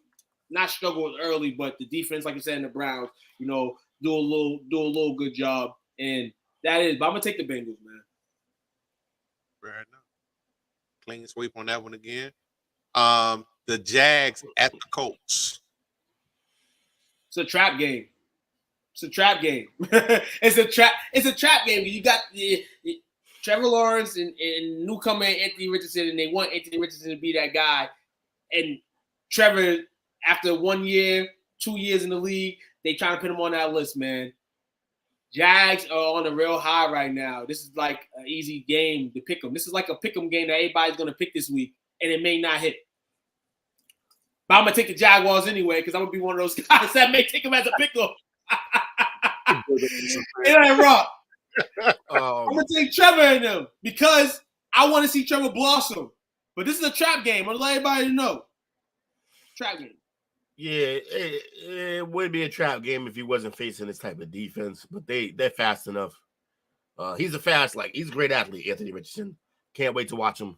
not struggled early, but the defense, like you said, in the Browns, do a little good job, and that is. But I'm gonna take the Bengals, man. Fair enough. Clean sweep on that one again. The Jags at the Colts. It's a trap game. It's a trap game. It's a trap game. You got Trevor Lawrence and newcomer Anthony Richardson, and they want Anthony Richardson to be that guy. And Trevor, after 1 year, 2 years in the league, they trying to put him on that list, man. Jags are on a real high right now. This is like an easy game to pick them. This is like a pick 'em game that everybody's going to pick this week, and it may not hit. But I'm going to take the Jaguars anyway because I'm going to be one of those guys that may take them as a pick 'em. It ain't wrong. I'm going to take Trevor in them because I want to see Trevor blossom. But this is a trap game. I'm going to let everybody know. Trap game. Yeah, it would be a trap game if he wasn't facing this type of defense, but they're fast enough. He's a great athlete, Anthony Richardson. Can't wait to watch him.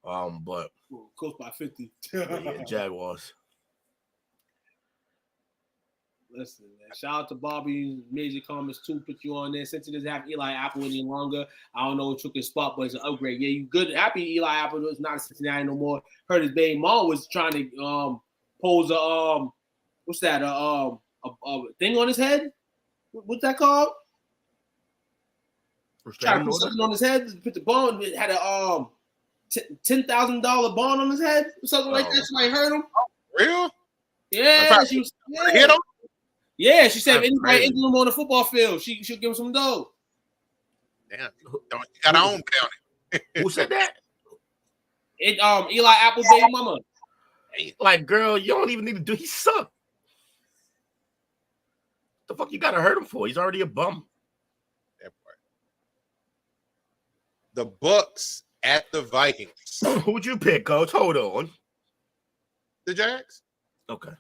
But close by 50. Yeah, Jaguars. Listen, man. Shout out to Bobby. Major comments too. Put you on there. Since he doesn't have Eli Apple any longer, I don't know who took his spot, but it's an upgrade. Yeah, you good. Happy Eli Apple is not a Cincinnati no more. Heard his baby mom was trying to pose a what's that? A thing on his head. What's that called? Trying to put something on his head. Put the bond. It had a $10,000 bond on his head or something like that. Somebody heard him. Real? Yeah, she was. Hit him. Yeah, she said if anybody injured him on the football field, she'll give him some dough. Damn, she got her own county. Who said that? Eli Apple's baby mama. Like, girl, you don't even need to do. He sucked. The fuck you gotta hurt him for? He's already a bum. That part. The Bucks at the Vikings. Who'd you pick, Coach? Hold on. The Jags. Okay.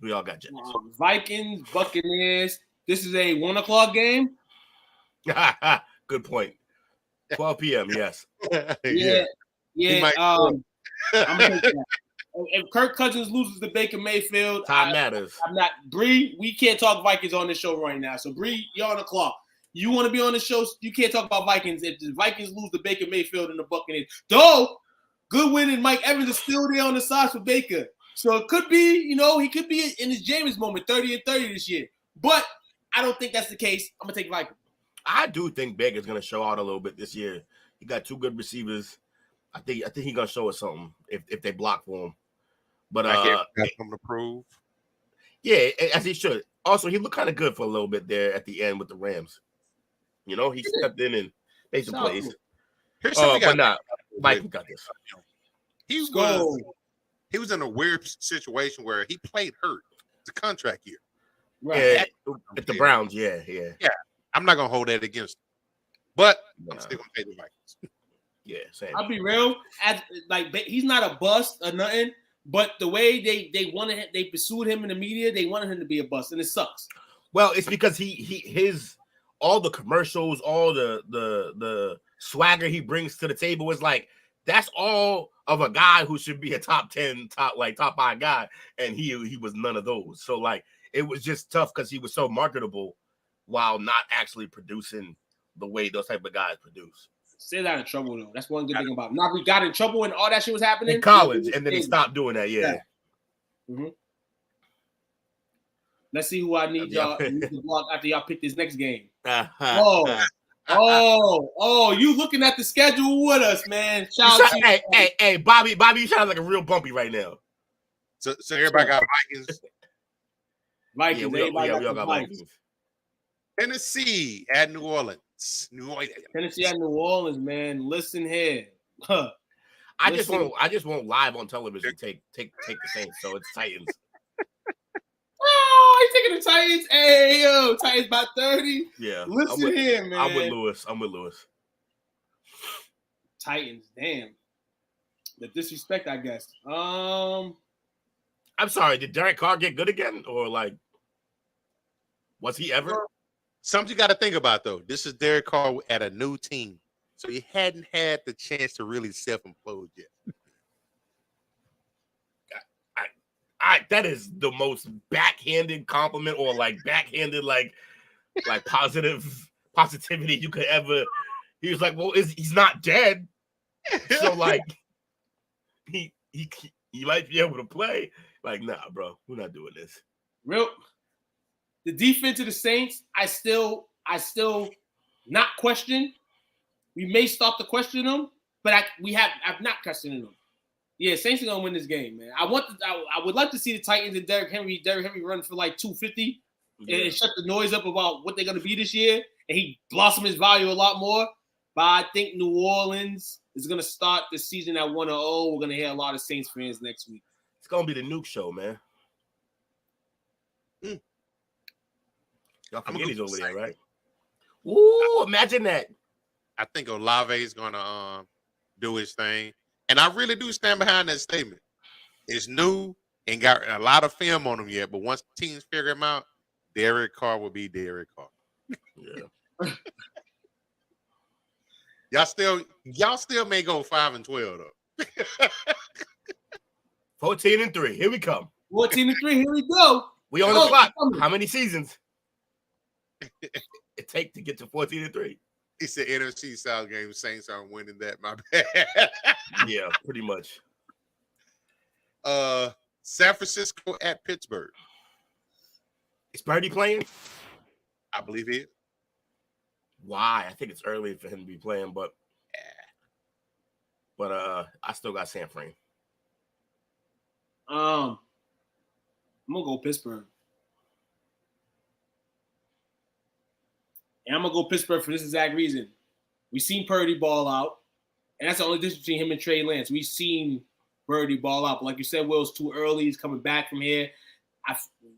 We all got Jags. Vikings, Buccaneers. This is a 1:00 game. Good point. 12 p.m. Yes. Yeah. I'm gonna take that. If Kirk Cousins loses to Baker Mayfield, time matters. I'm not Bree. We can't talk Vikings on this show right now. So Bree, you're on the clock. You want to be on the show? You can't talk about Vikings if the Vikings lose to Baker Mayfield and the Buccaneers. Though Goodwin and Mike Evans are still there on the sides for Baker. So it could be, he could be in his Jameis moment, 30-30 this year. But I don't think that's the case. I'm going to take Vikings. I do think Baker's going to show out a little bit this year. He got two good receivers. I think he's going to show us something if they block for him. But I can't have something to prove. Yeah, as he should. Also, he looked kind of good for a little bit there at the end with the Rams. He stepped in and made some plays. But not. Vikings got this. He was in a weird situation where he played hurt. It's a contract year. Right. Yeah, at the Browns, yeah. I'm not gonna hold that against him, but I'm still gonna take the Vikings. Yeah, same. I'll be real. He's not a bust or nothing, but the way they pursued him in the media, they wanted him to be a bust, and it sucks. Well, it's because his all the commercials, all the swagger he brings to the table is like that's all of a guy who should be a top 10, top 5 guy, and he was none of those. So it was just tough because he was so marketable while not actually producing the way those type of guys produce. Stay out of trouble though. That's one good thing about him. Now we got in trouble and all that shit was happening in college, and then he stopped doing that. Yeah. Mm-hmm. Let's see who I need y'all to block after y'all pick this next game. You looking at the schedule with us, man. Shout out to hey, Bobby, you sound like a real bumpy right now. So everybody got Vikings. Vikings, we all got Vikings. Tennessee at New Orleans. Tennessee at New Orleans, man. Listen here. I just want live on television take the Saints, so it's Titans. Oh, he's taking the Titans. Hey, yo, Titans by 30. Yeah. Listen here, man. I'm with Lewis. Titans, damn. The disrespect, I guess. I'm sorry. Did Derek Carr get good again, or was he ever? Something you got to think about though. This is Derek Carr at a new team, so he hadn't had the chance to really self-implode yet. That is the most backhanded compliment, or backhanded positivity you could ever. He was like, well, he's not dead, so he might be able to play. Nah, bro, we're not doing this. Real. The defense of the Saints, I still not question. We may stop to question them, but I've not questioned them. Yeah, Saints are gonna win this game, man. I would like to see the Titans and Derrick Henry run for 250, and shut the noise up about what they're going to be this year, and he blossomed his value a lot more. But I think New Orleans is going to start the season at 1-0. We're going to hear a lot of Saints fans next week. It's going to be the Nuke show, man. Y'all forget he's over there, right? Ooh, imagine that. I think Olave is going to do his thing. And I really do stand behind that statement. It's new and got a lot of film on him yet, but once teams figure him out, Derek Carr will be Derek Carr. Yeah. Y'all still may go 5-12 though. 14-3. Here we come. 14-3. Here we go. We on the clock. How many seasons it take to get to 14-3? He said NFC South game. Saints aren't winning that. My bad. Yeah, pretty much. San Francisco at Pittsburgh. Is Purdy playing? I believe he is. Why? I think it's early for him to be playing, but I still got San Fran. I'm gonna go Pittsburgh. And I'm gonna go Pittsburgh for this exact reason. We've seen Purdy ball out, and that's the only difference between him and Trey Lance. We've seen Purdy ball out, but like you said, Will's too early. He's coming back from here.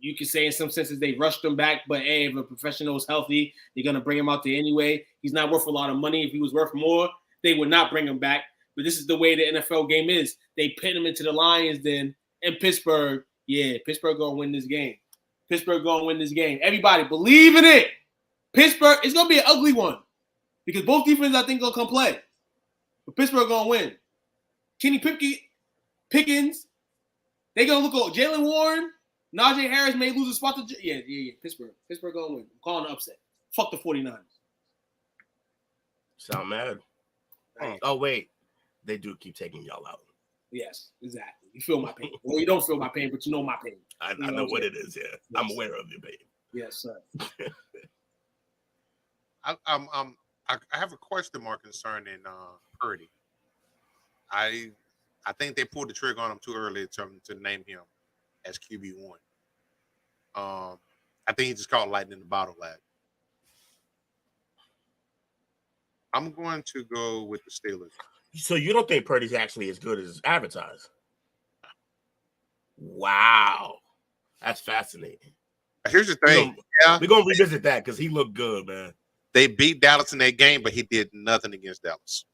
You can say in some senses they rushed him back, but hey, if a professional is healthy, they're gonna bring him out there anyway. He's not worth a lot of money. If he was worth more, they would not bring him back. But this is the way the NFL game is. They pin him into the Lions then, and Pittsburgh, Pittsburgh gonna win this game. Pittsburgh gonna win this game. Everybody believe in it. Pittsburgh, it's gonna be an ugly one because both defenses I think gonna come play. But Pittsburgh gonna win. Kenny Pickens, they gonna look at Jalen Warren. Najee Harris may lose a spot to Pittsburgh. Pittsburgh gonna win. I'm calling an upset. Fuck the 49ers. Sound mad? Oh wait, they do keep taking y'all out. Yes, exactly. You feel my pain. Well, you don't feel my pain, but you know my pain. I know what it is. Yeah, yes. I'm aware of your pain. Yes, sir. I have a question mark concerning Purdy. I think they pulled the trigger on him too early to name him as QB1. I think he just caught lightning in the bottle last. I'm going to go with the Steelers. So you don't think Purdy's actually as good as advertised? Wow, that's fascinating. Here's the thing. We're gonna revisit that because he looked good, man. They beat Dallas in that game, but he did nothing against Dallas.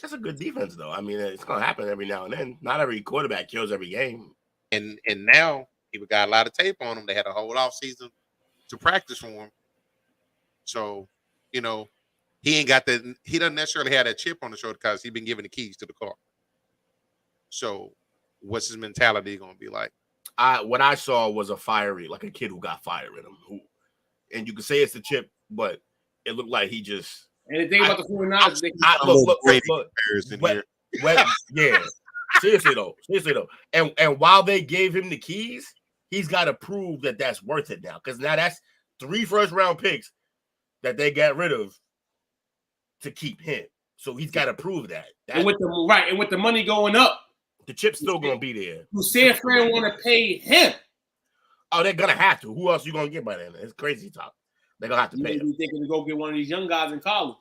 That's a good defense, though. I mean, it's gonna happen every now and then. Not every quarterback kills every game. And now he got a lot of tape on him. They had a whole off season to practice for him. So, he doesn't necessarily have that chip on the shoulder because he's been given the keys to the car. So what's his mentality going to be like? What I saw was a kid who got fire in him. And you could say it's the chip, but it looked like he just. And the thing about the 49ers, yeah. Seriously though. And while they gave him the keys, he's got to prove that that's worth it now. Because now that's 3 first-round picks that they got rid of to keep him. So he's got to prove that. And with the money going up, the chip's still gonna be there. Who San Fran want to pay him? Oh, they're gonna have to. Who else you gonna get by then? It's crazy talk. They're gonna have to pay him. Thinking to go get one of these young guys in college.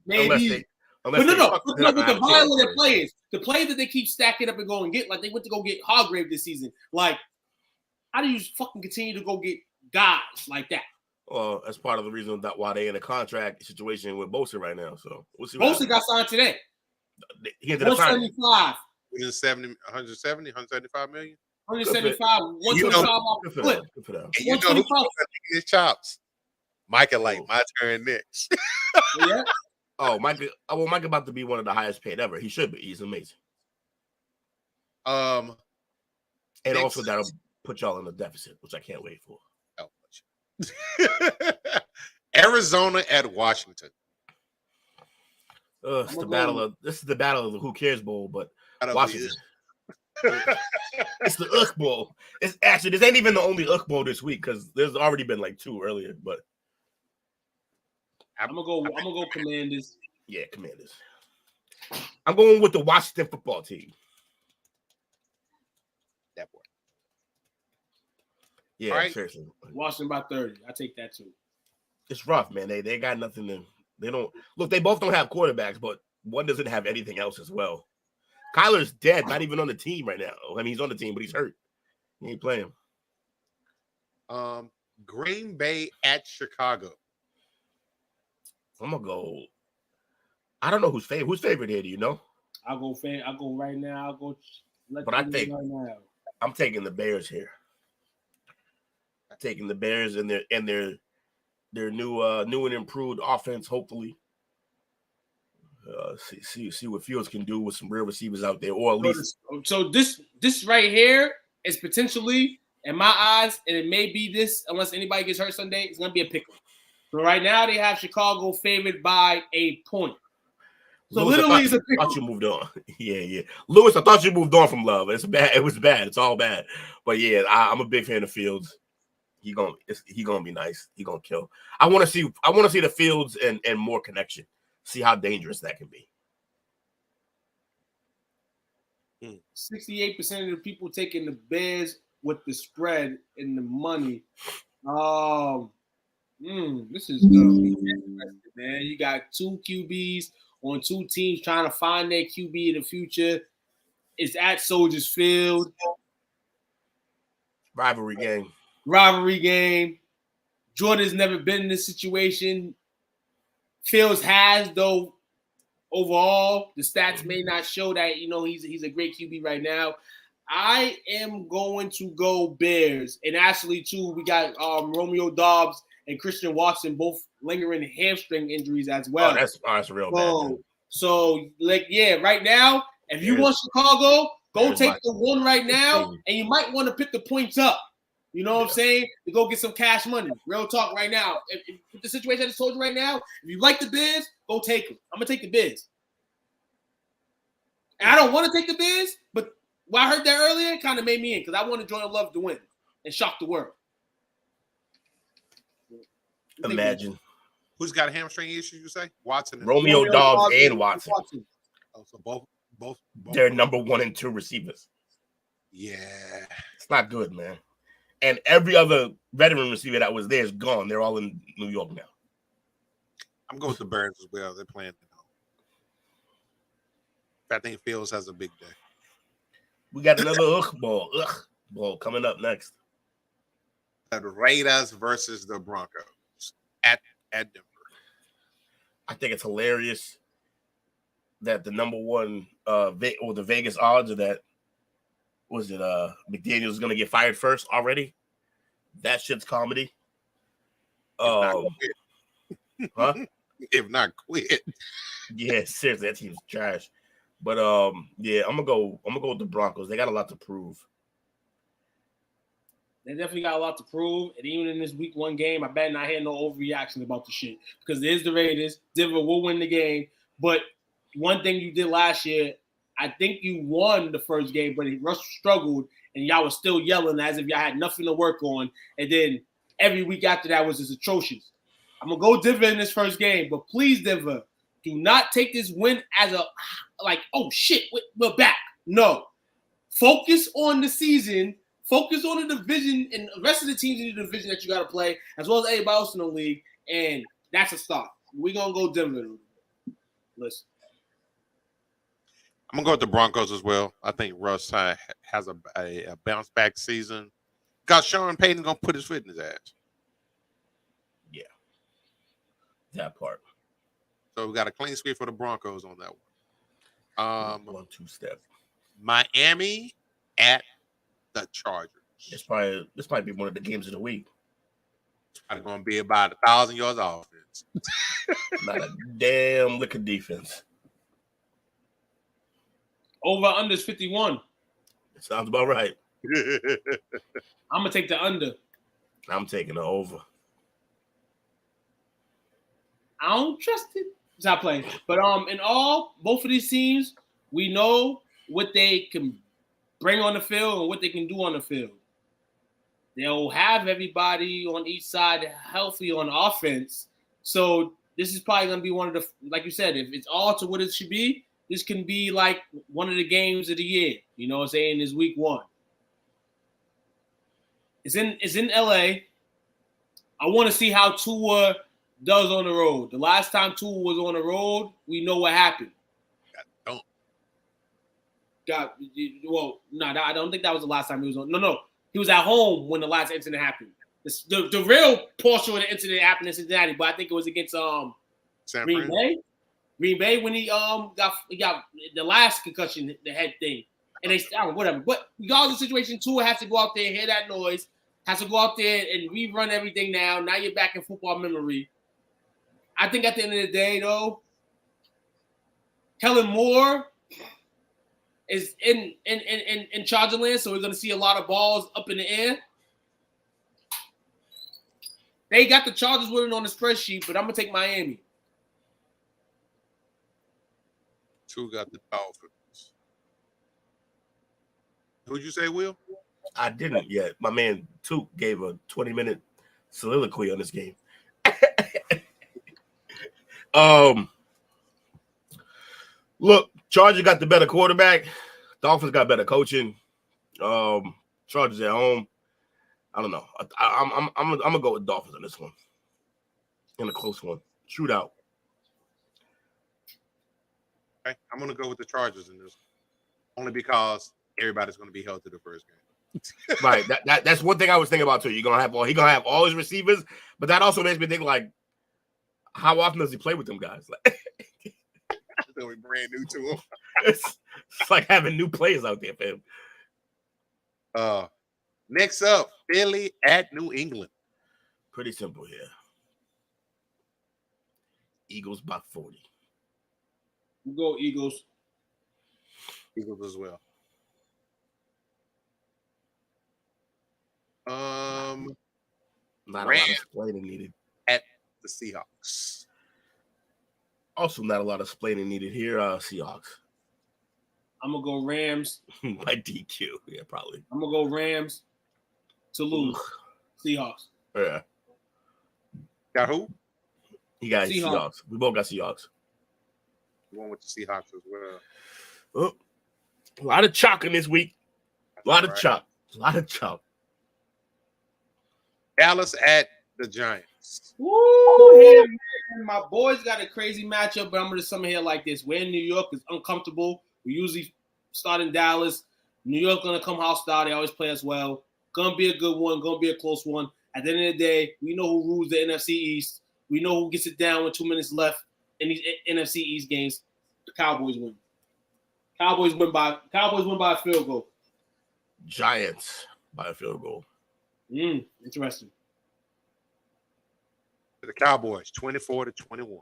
Maybe. But with the volume of their players, the players that they keep stacking up and go and get, like they went to go get Hargrave this season. Like, how do you fucking continue to go get guys like that? Well, that's part of the reason that why they in a contract situation with Bosa right now. So we'll see. Bosa got signed today. He ended up signing 175. 175 million. 175. 125 off the flip. Good for them. And you know who's his chops? Micah, my turn next. Yeah. Oh, Micah about to be one of the highest paid ever. He should be. He's amazing. And also that'll put y'all in a deficit, which I can't wait for. Arizona at Washington. This is the battle of the Who Cares Bowl, but Washington. It's the Ugh Bowl. It's actually this ain't even the only Ugh Bowl this week because there's already been like 2 earlier, but I'm gonna go Commanders. Yeah, Commanders. I'm going with the Washington football team. That boy. Yeah, Right. seriously. Washington by 30. I take that too. It's rough, man. They got nothing to. They don't look. They both don't have quarterbacks, but one doesn't have anything else as well. Kyler's dead, not even on the team right now. I mean, he's on the team, but he's hurt. He ain't playing. Green Bay at Chicago. I'm gonna go. I don't know who's favorite. Who's favorite here? Do you know? I'll go right now. I'll go. But I think right now. I'm taking the Bears here. I'm taking the Bears and their new and improved offense. Hopefully, see what Fields can do with some real receivers out there, or at least. So this right here is potentially, in my eyes, and it may be this unless anybody gets hurt Sunday. It's gonna be a pick 'em. So right now they have Chicago favored by a point. So Lewis, literally, it's a I thought you moved on. Yeah. Lewis, I thought you moved on from Love. It's bad. It was bad. It's all bad. But yeah, I'm a big fan of Fields. He gonna be nice. He gonna kill. I want to see the Fields and more connection. See how dangerous that can be. 68% of the people taking the Bears with the spread and the money. This is gonna be interesting, man. You got two QBs on two teams trying to find their QB in the future. It's at Soldiers Field. Rivalry game. Jordan's never been in this situation. Fields has, though. Overall, the stats may not show that, he's a great QB right now. I am going to go Bears. And actually, too, we got Romeo Doubs and Christian Watson both lingering hamstring injuries as well. That's real bad. So, right now, if you want Chicago, go take the one right now, and you might want to pick the points up. You know what I'm saying? To go get some cash money. Real talk right now. If the situation I just told you right now, if you like the Bears, go take them. I'm going to take the Bears. And I don't want to take the Bears, but when I heard that earlier, it kind of made me in because I wanted Jordan Love to win and shock the world. Imagine. Who's got hamstring issues, you say? Watson. Romeo Doubs and Watson. Oh, so both. They're number 1 and 2 receivers. Yeah. It's not good, man. And every other veteran receiver that was there is gone. They're all in New York now. I'm going with the Bears as well. They're playing. I think Fields has a big day. We got another ball coming up next. The Raiders versus the Broncos at Denver. I think it's hilarious that the number 1 or the Vegas odds are that McDaniels is going to get fired first already. That shit's comedy. If not quit. Yeah, seriously, that team's trash. But I'm gonna go with the Broncos. They got a lot to prove. They definitely got a lot to prove. And even in this week 1 game, I bet not hear no overreaction about the shit. Because it is the Raiders. Denver will win the game. But one thing you did last year, I think you won the first game, but Russ struggled, and y'all was still yelling as if y'all had nothing to work on. And then every week after that was just atrocious. I'm going to go Denver in this first game, but please, Denver, do not take this win as oh, shit, we're back. No. Focus on the season. Focus on the division and the rest of the teams in the division that you got to play, as well as everybody else in the league, and that's a start. We're going to go Denver. Listen. I'm gonna go with the Broncos as well. I think Russ has a bounce back season. Got Sean Payton gonna put his foot in his ass. Yeah, that part. So we got a clean sweep for the Broncos on that one. 1-2 step. Miami at the Chargers. This might be one of the games of the week. It's probably gonna be about 1,000 yards offense. Not a damn lick of defense. Over under is 51. Sounds about right. I'm gonna take the under. I'm taking the over. I don't trust it. Stop playing. But in all, both of these teams, we know what they can bring on the field and what they can do on the field. They'll have everybody on each side healthy on offense. So this is probably gonna be one of the, like you said, if it's all to what it should be, this can be like one of the games of the year. You know what I'm saying? Is week 1. It's in LA. I want to see how Tua does on the road. The last time Tua was on the road, we know what happened. I don't think that was the last time he was on. No. He was at home when the last incident happened. The real portion of the incident happened in Cincinnati, but I think it was against Green Bay. Green Bay when he got the last concussion, the head thing. And they whatever. But regardless of the situation, Tua has to go out there and hear that noise, has to go out there and rerun everything now. Now you're back in football memory. I think at the end of the day, though, Kellen Moore is in charge of land, so we're going to see a lot of balls up in the air. They got the Chargers winning on the spreadsheet, but I'm going to take Miami. Two got the Dolphins. Who'd you say, Will? I didn't yet. My man Took gave a 20-minute soliloquy on this game. Look, Chargers got the better quarterback. Dolphins got better coaching. Chargers at home. I don't know. I'm gonna go with Dolphins on this one. In a close one, shootout. Okay, I'm gonna go with the Chargers in this, only because everybody's gonna be held to the first game. Right. That's one thing I was thinking about too. He gonna have all his receivers, but that also makes me think like, how often does he play with them guys? Like, so we're brand new to him. It's like having new players out there for him. Next up, Philly at New England. Pretty simple here. Eagles by 40. We'll go Eagles. Eagles as well. Not a lot of explaining needed. At the Seahawks. Also, not a lot of explaining needed here. Seahawks. I'm gonna go Rams. By DQ, yeah, probably. I'm gonna go Rams to lose. Seahawks. Yeah. Got who? He got Seahawks. We both got Seahawks. One with the Seahawks as well. Oh, a lot of chalking this week. A lot of chalk. A lot of chalk. Dallas at the Giants. Woo! Yeah, man. My boys got a crazy matchup, but I'm going to sum it here like this. We're in New York. It's uncomfortable. We usually start in Dallas. New York going to come hostile. They always play us well. Going to be a good one. Going to be a close one. At the end of the day, we know who rules the NFC East. We know who gets it down with 2 minutes left in these NFC East games. The Cowboys win. Cowboys win by a field goal. Giants by a field goal. Interesting. The Cowboys, 24-21.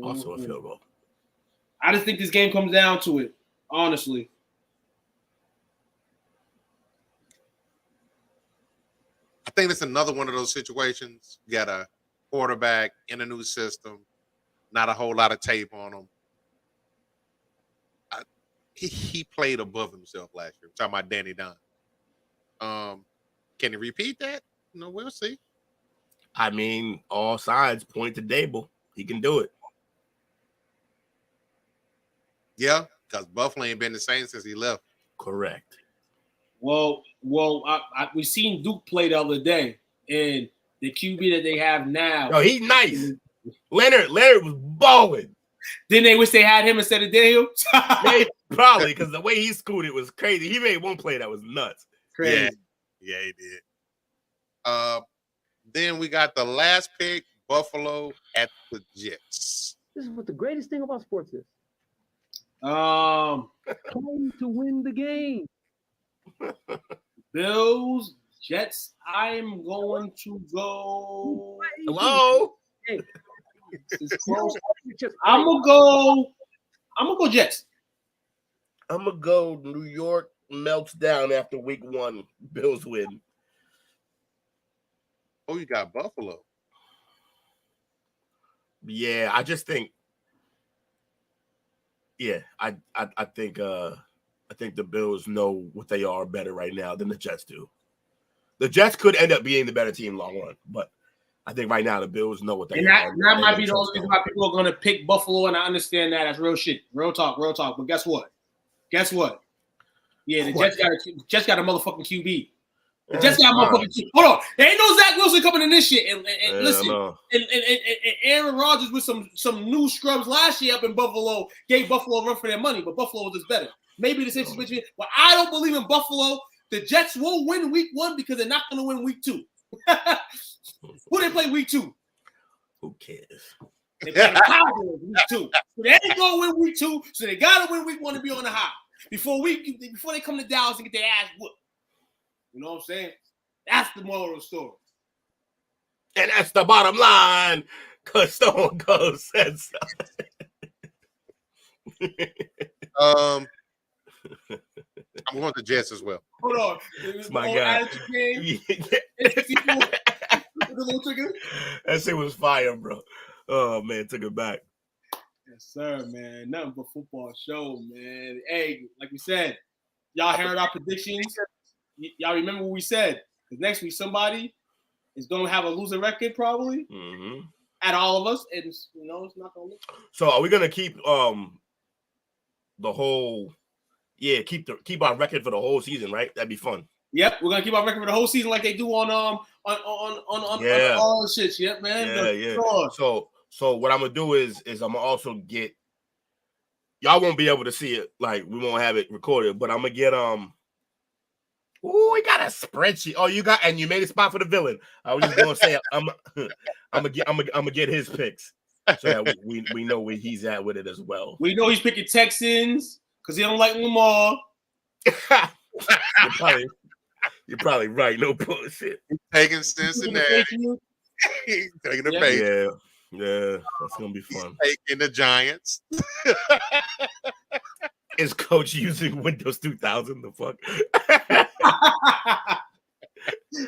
Also a field goal. I just think this game comes down to it, honestly. I think it's another one of those situations. You got a quarterback in a new system, not a whole lot of tape on him. He played above himself last year. I'm talking about Danny Dunn. Can he repeat that? No, we'll see. I mean, all signs point to Dable. He can do it. Yeah, because Buffalo ain't been the same since he left. Correct. Well, we seen Duke play the other day, and the QB that they have now. Oh, he's nice. Leonard was balling. Didn't they wish they had him instead of Daniel? Probably, because the way he scooted was crazy. He made one play that was nuts. Crazy. Yeah, he did. Then we got the last pick, Buffalo at the Jets. This is what the greatest thing about sports is. Playing to win the game. Bills, Jets. I'm going to go. Hello. Hey. I'm gonna go Jets. I'm gonna go New York melts down after week 1. Bills win. Oh, you got Buffalo. Yeah, I just think. Yeah, I think the Bills know what they are better right now than the Jets do. The Jets could end up being the better team long run, but I think right now the Bills know what they are. And that might be the only reason why people are going to pick Buffalo, and I understand that. That's real shit. Real talk. But guess what? Yeah, the Jets got a motherfucking QB. The Jets got motherfucking team. Hold on. There ain't no Zach Wilson coming in this shit. And listen, and Aaron Rodgers with some new scrubs last year up in Buffalo gave Buffalo a run for their money, but Buffalo was just better. Maybe the same situation, but I don't believe in Buffalo. The Jets won't win week 1 because they're not going to win week 2. Who they play week 2? Who cares? They play the Cowboys week 2. So they ain't going to win week 2, so they got to win week 1 to be on the high. Before they come to Dallas and get their ass whooped. You know what I'm saying? That's the moral of the story. And that's the bottom line, because Stone Cold said so. I'm going to Jets as well. Hold on. It's my guy. That shit was fire, bro. Oh, man, took it back. Yes, sir, man. Nothing but football show, man. Hey, like we said, y'all heard our predictions. Y'all remember what we said. Because next week, somebody is going to have a losing record, probably. Mm-hmm. At all of us. And, it's not going to look. So are we going to keep the whole... Yeah, keep our record for the whole season, right? That'd be fun. Yep, we're gonna keep our record for the whole season like they do on all the shit. Yep, man. Yeah. So what I'm gonna do is I'm gonna also get. Y'all won't be able to see it, like we won't have it recorded, but I'm gonna get we got a spreadsheet. Oh, you made a spot for the villain. I was just gonna say I'm gonna get his picks so that we know where he's at with it as well. We know he's picking Texans. Because he don't like Lamar. You're probably right. No bullshit. Taking Cincinnati. Taking the bait. Yeah. That's going to be fun. Taking the Giants. Is Coach using Windows 2000? The fuck?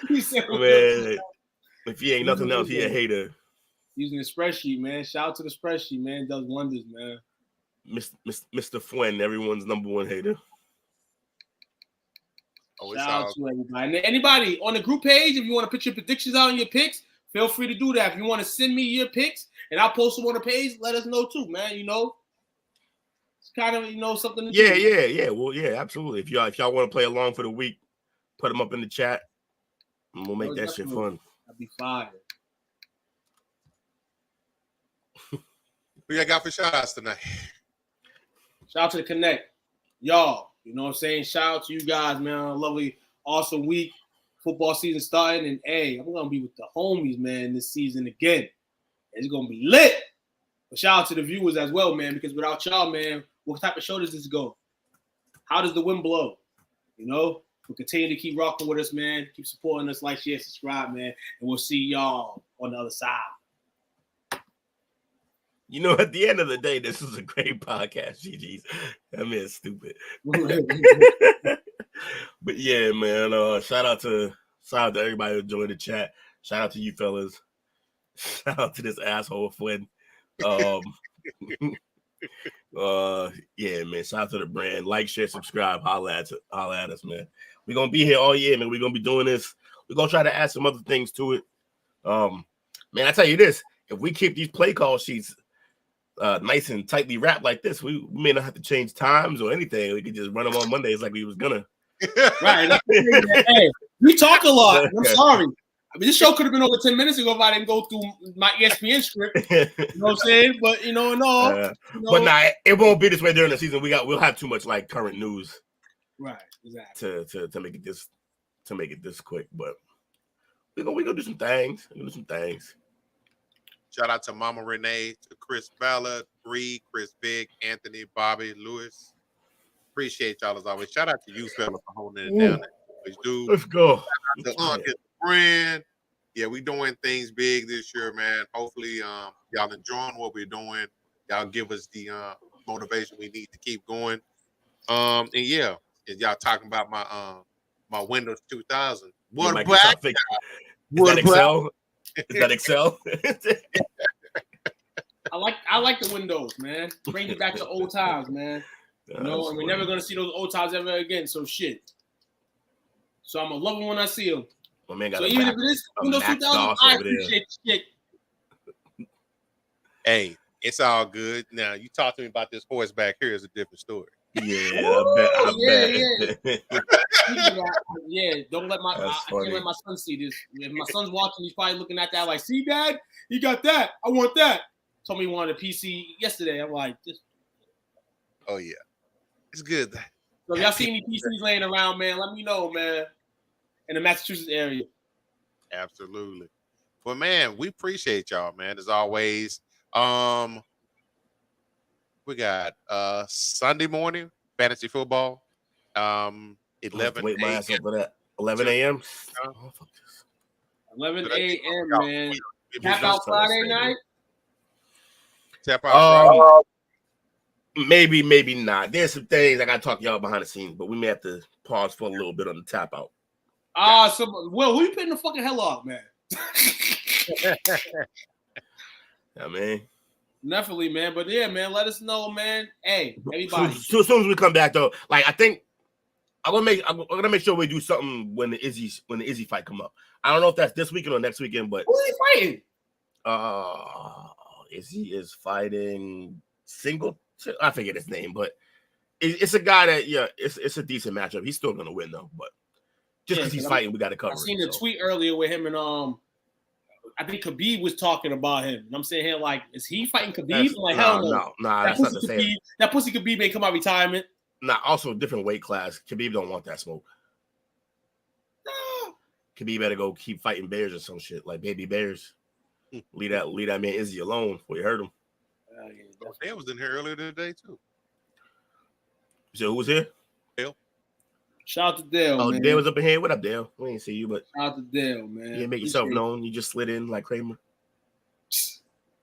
He said, man, if he ain't nothing else, he a hater. Using the spreadsheet, man. Shout out to the spreadsheet, man. It does wonders, man. Mr. Flynn, everyone's number one hater. Shout out to everybody. And anybody on the group page, if you want to put your predictions out and your picks, feel free to do that. If you want to send me your picks and I'll post them on the page, let us know too, man. It's kind of something to do. Yeah. Well, yeah, absolutely. If y'all want to play along for the week, put them up in the chat, and we'll make that shit fun. That'd be fire. Who y'all got for shout outs tonight? Shout out to the Connect. Y'all, you know what I'm saying? Shout out to you guys, man. A lovely, awesome week. Football season starting. And, hey, I'm going to be with the homies, man, this season again. It's going to be lit. But shout out to the viewers as well, man, because without y'all, man, what type of show does this go? How does the wind blow? We'll continue to keep rocking with us, man. Keep supporting us. Like, share, subscribe, man. And we'll see y'all on the other side. At the end of the day, this is a great podcast, GG's. That man's stupid. But yeah, man. Shout out to everybody who joined the chat. Shout out to you fellas. Shout out to this asshole Flynn. Yeah, man. Shout out to the brand. Like, share, subscribe. Holla at us, man. We're gonna be here all year, man. We're gonna be doing this. We're gonna try to add some other things to it. Man, I tell you this: if we keep these play call sheets nice and tightly wrapped like this, we may not have to change times or anything. We could just run them on Mondays like we was gonna. Right. Hey, we talk a lot. I'm sorry. I mean, this show could have been over 10 minutes ago if I didn't go through my ESPN script. You know what I'm saying? But but nah, it won't be this way during the season. We'll have too much like current news. Right. Exactly. To make it this quick. But we gonna do some things. Shout out to Mama Renee, to Chris Ballard, Bree, Chris Big, Anthony, Bobby, Lewis. Appreciate y'all as always. Shout out to you fellas for holding it down. Let's go. Shout out to friend. Yeah, we doing things big this year, man. Hopefully, y'all enjoying what we're doing. Y'all give us the motivation we need to keep going. And yeah, y'all talking about my Windows 2000. What black? Is that Excel? Is that Excel? I like the Windows, man. Bring it back to old times, man. And we're never gonna see those old times ever again. So shit. So I'm gonna love them when I see them. My man got so even if it is Windows 2000, I appreciate the shit. Hey, it's all good. Now you talk to me about this horse back here is a different story. Yeah, I bet. Yeah, don't let my I can't let my son see this. If my son's watching, he's probably looking at that like, see, Dad, he got that. I want that. Told me he wanted a PC yesterday. I'm like, just. Oh yeah, it's good. So if y'all see any PCs laying around, man, let me know, man. In the Massachusetts area. Absolutely. Well, man, we appreciate y'all, man. As always. We got Sunday morning fantasy football. 11 wait my ass up for that. 11 a.m. 11 a.m. man. Tap out Friday night. Tap out Friday. Maybe not. There's some things I gotta talk to y'all behind the scenes, but we may have to pause for a little bit on the tap out. So who you putting the fucking hell off, man? Yeah, man. Definitely, man. But yeah, man, let us know, man. Hey, everybody. So as soon as we come back, though, like I think I'm gonna make sure we do something when the Izzy fight come up. I don't know if that's this weekend or next weekend, but who's he fighting? Izzy is fighting single. I forget his name, but it's a guy that it's a decent matchup. He's still gonna win though, but just because he's fighting, we got to cover. I seen a tweet earlier with him and I think Khabib was talking about him. And I'm saying here, like, is he fighting Khabib? I'm like, hell no. That's not the same. That pussy Khabib ain't come out of retirement. Nah, also a different weight class. Khabib don't want that smoke. Khabib better go keep fighting bears or some shit, like baby bears. Leave that man Izzy alone before you hurt him. Dale was in here earlier today too. So who was here? Dale. Shout out to Dale. Oh, man. Dale was up in here. What up, Dale? We ain't see you, but shout out to Dale, man. You didn't make yourself known. You just slid in like Kramer.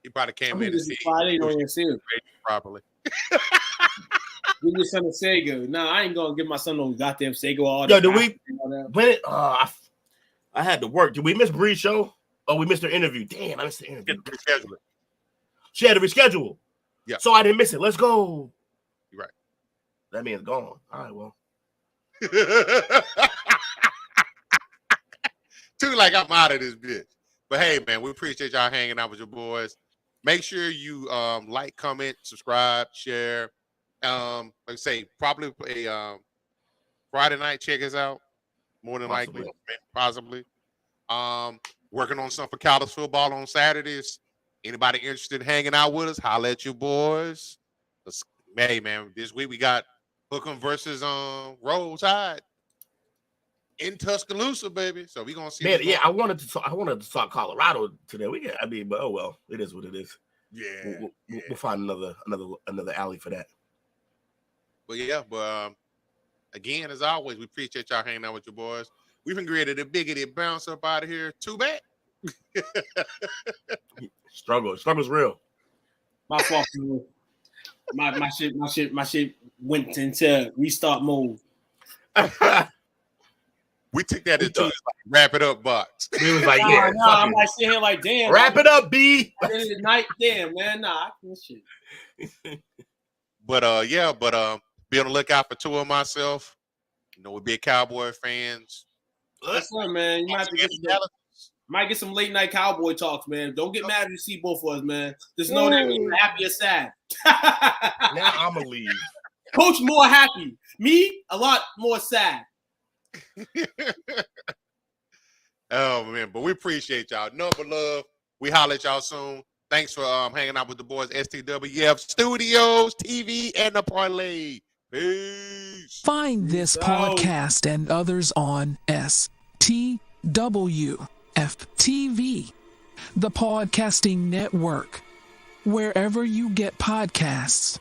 He probably came in and see Friday, don't even see it properly. Give your son a Sega. Nah, I ain't gonna give my son no goddamn Sega. All yo, did we? When I had to work. Did we miss Bree's show? Oh, we missed her interview. Damn, I missed the interview. She had to reschedule. Yeah. So I didn't miss it. Let's go. You're right. That man's gone. All right, well. Too like I'm out of this bitch. But hey, man, we appreciate y'all hanging out with your boys. Make sure you like, comment, subscribe, share. Like I say, probably a Friday night. Check us out. More than likely, possibly. Working on some for college football on Saturdays. Anybody interested in hanging out with us? Holla at you boys. Hey, man, this week we got Hookham versus Roll Tide in Tuscaloosa, baby. So we gonna see. Man, yeah, I wanted to talk Colorado today. But oh well, it is what it is. Yeah, we'll find another alley for that. But yeah, again, as always, we appreciate y'all hanging out with your boys. We've been created a biggity bounce up out of here. Too bad. Struggle's real. My fault. My shit went into restart mode. We took that into like, wrap it up box. He was like, yeah. I'm like sitting here like, damn. Wrap it up, B. Night, damn, man. Nah, I can't shit. But be on the lookout for two of myself. You know, we're big Cowboy fans. That's right, man. You might get some late night Cowboy talks, man. Don't get mad if you see both of us, man. Just know that we're happy or sad. Now I'm gonna leave. Coach more happy. Me, a lot more sad. Oh man, but we appreciate y'all. Number love. We holler at y'all soon. Thanks for hanging out with the boys. STWF Studios, TV, and the Parlay. Peace. Find this podcast and others on STWF TV, the podcasting network, wherever you get podcasts.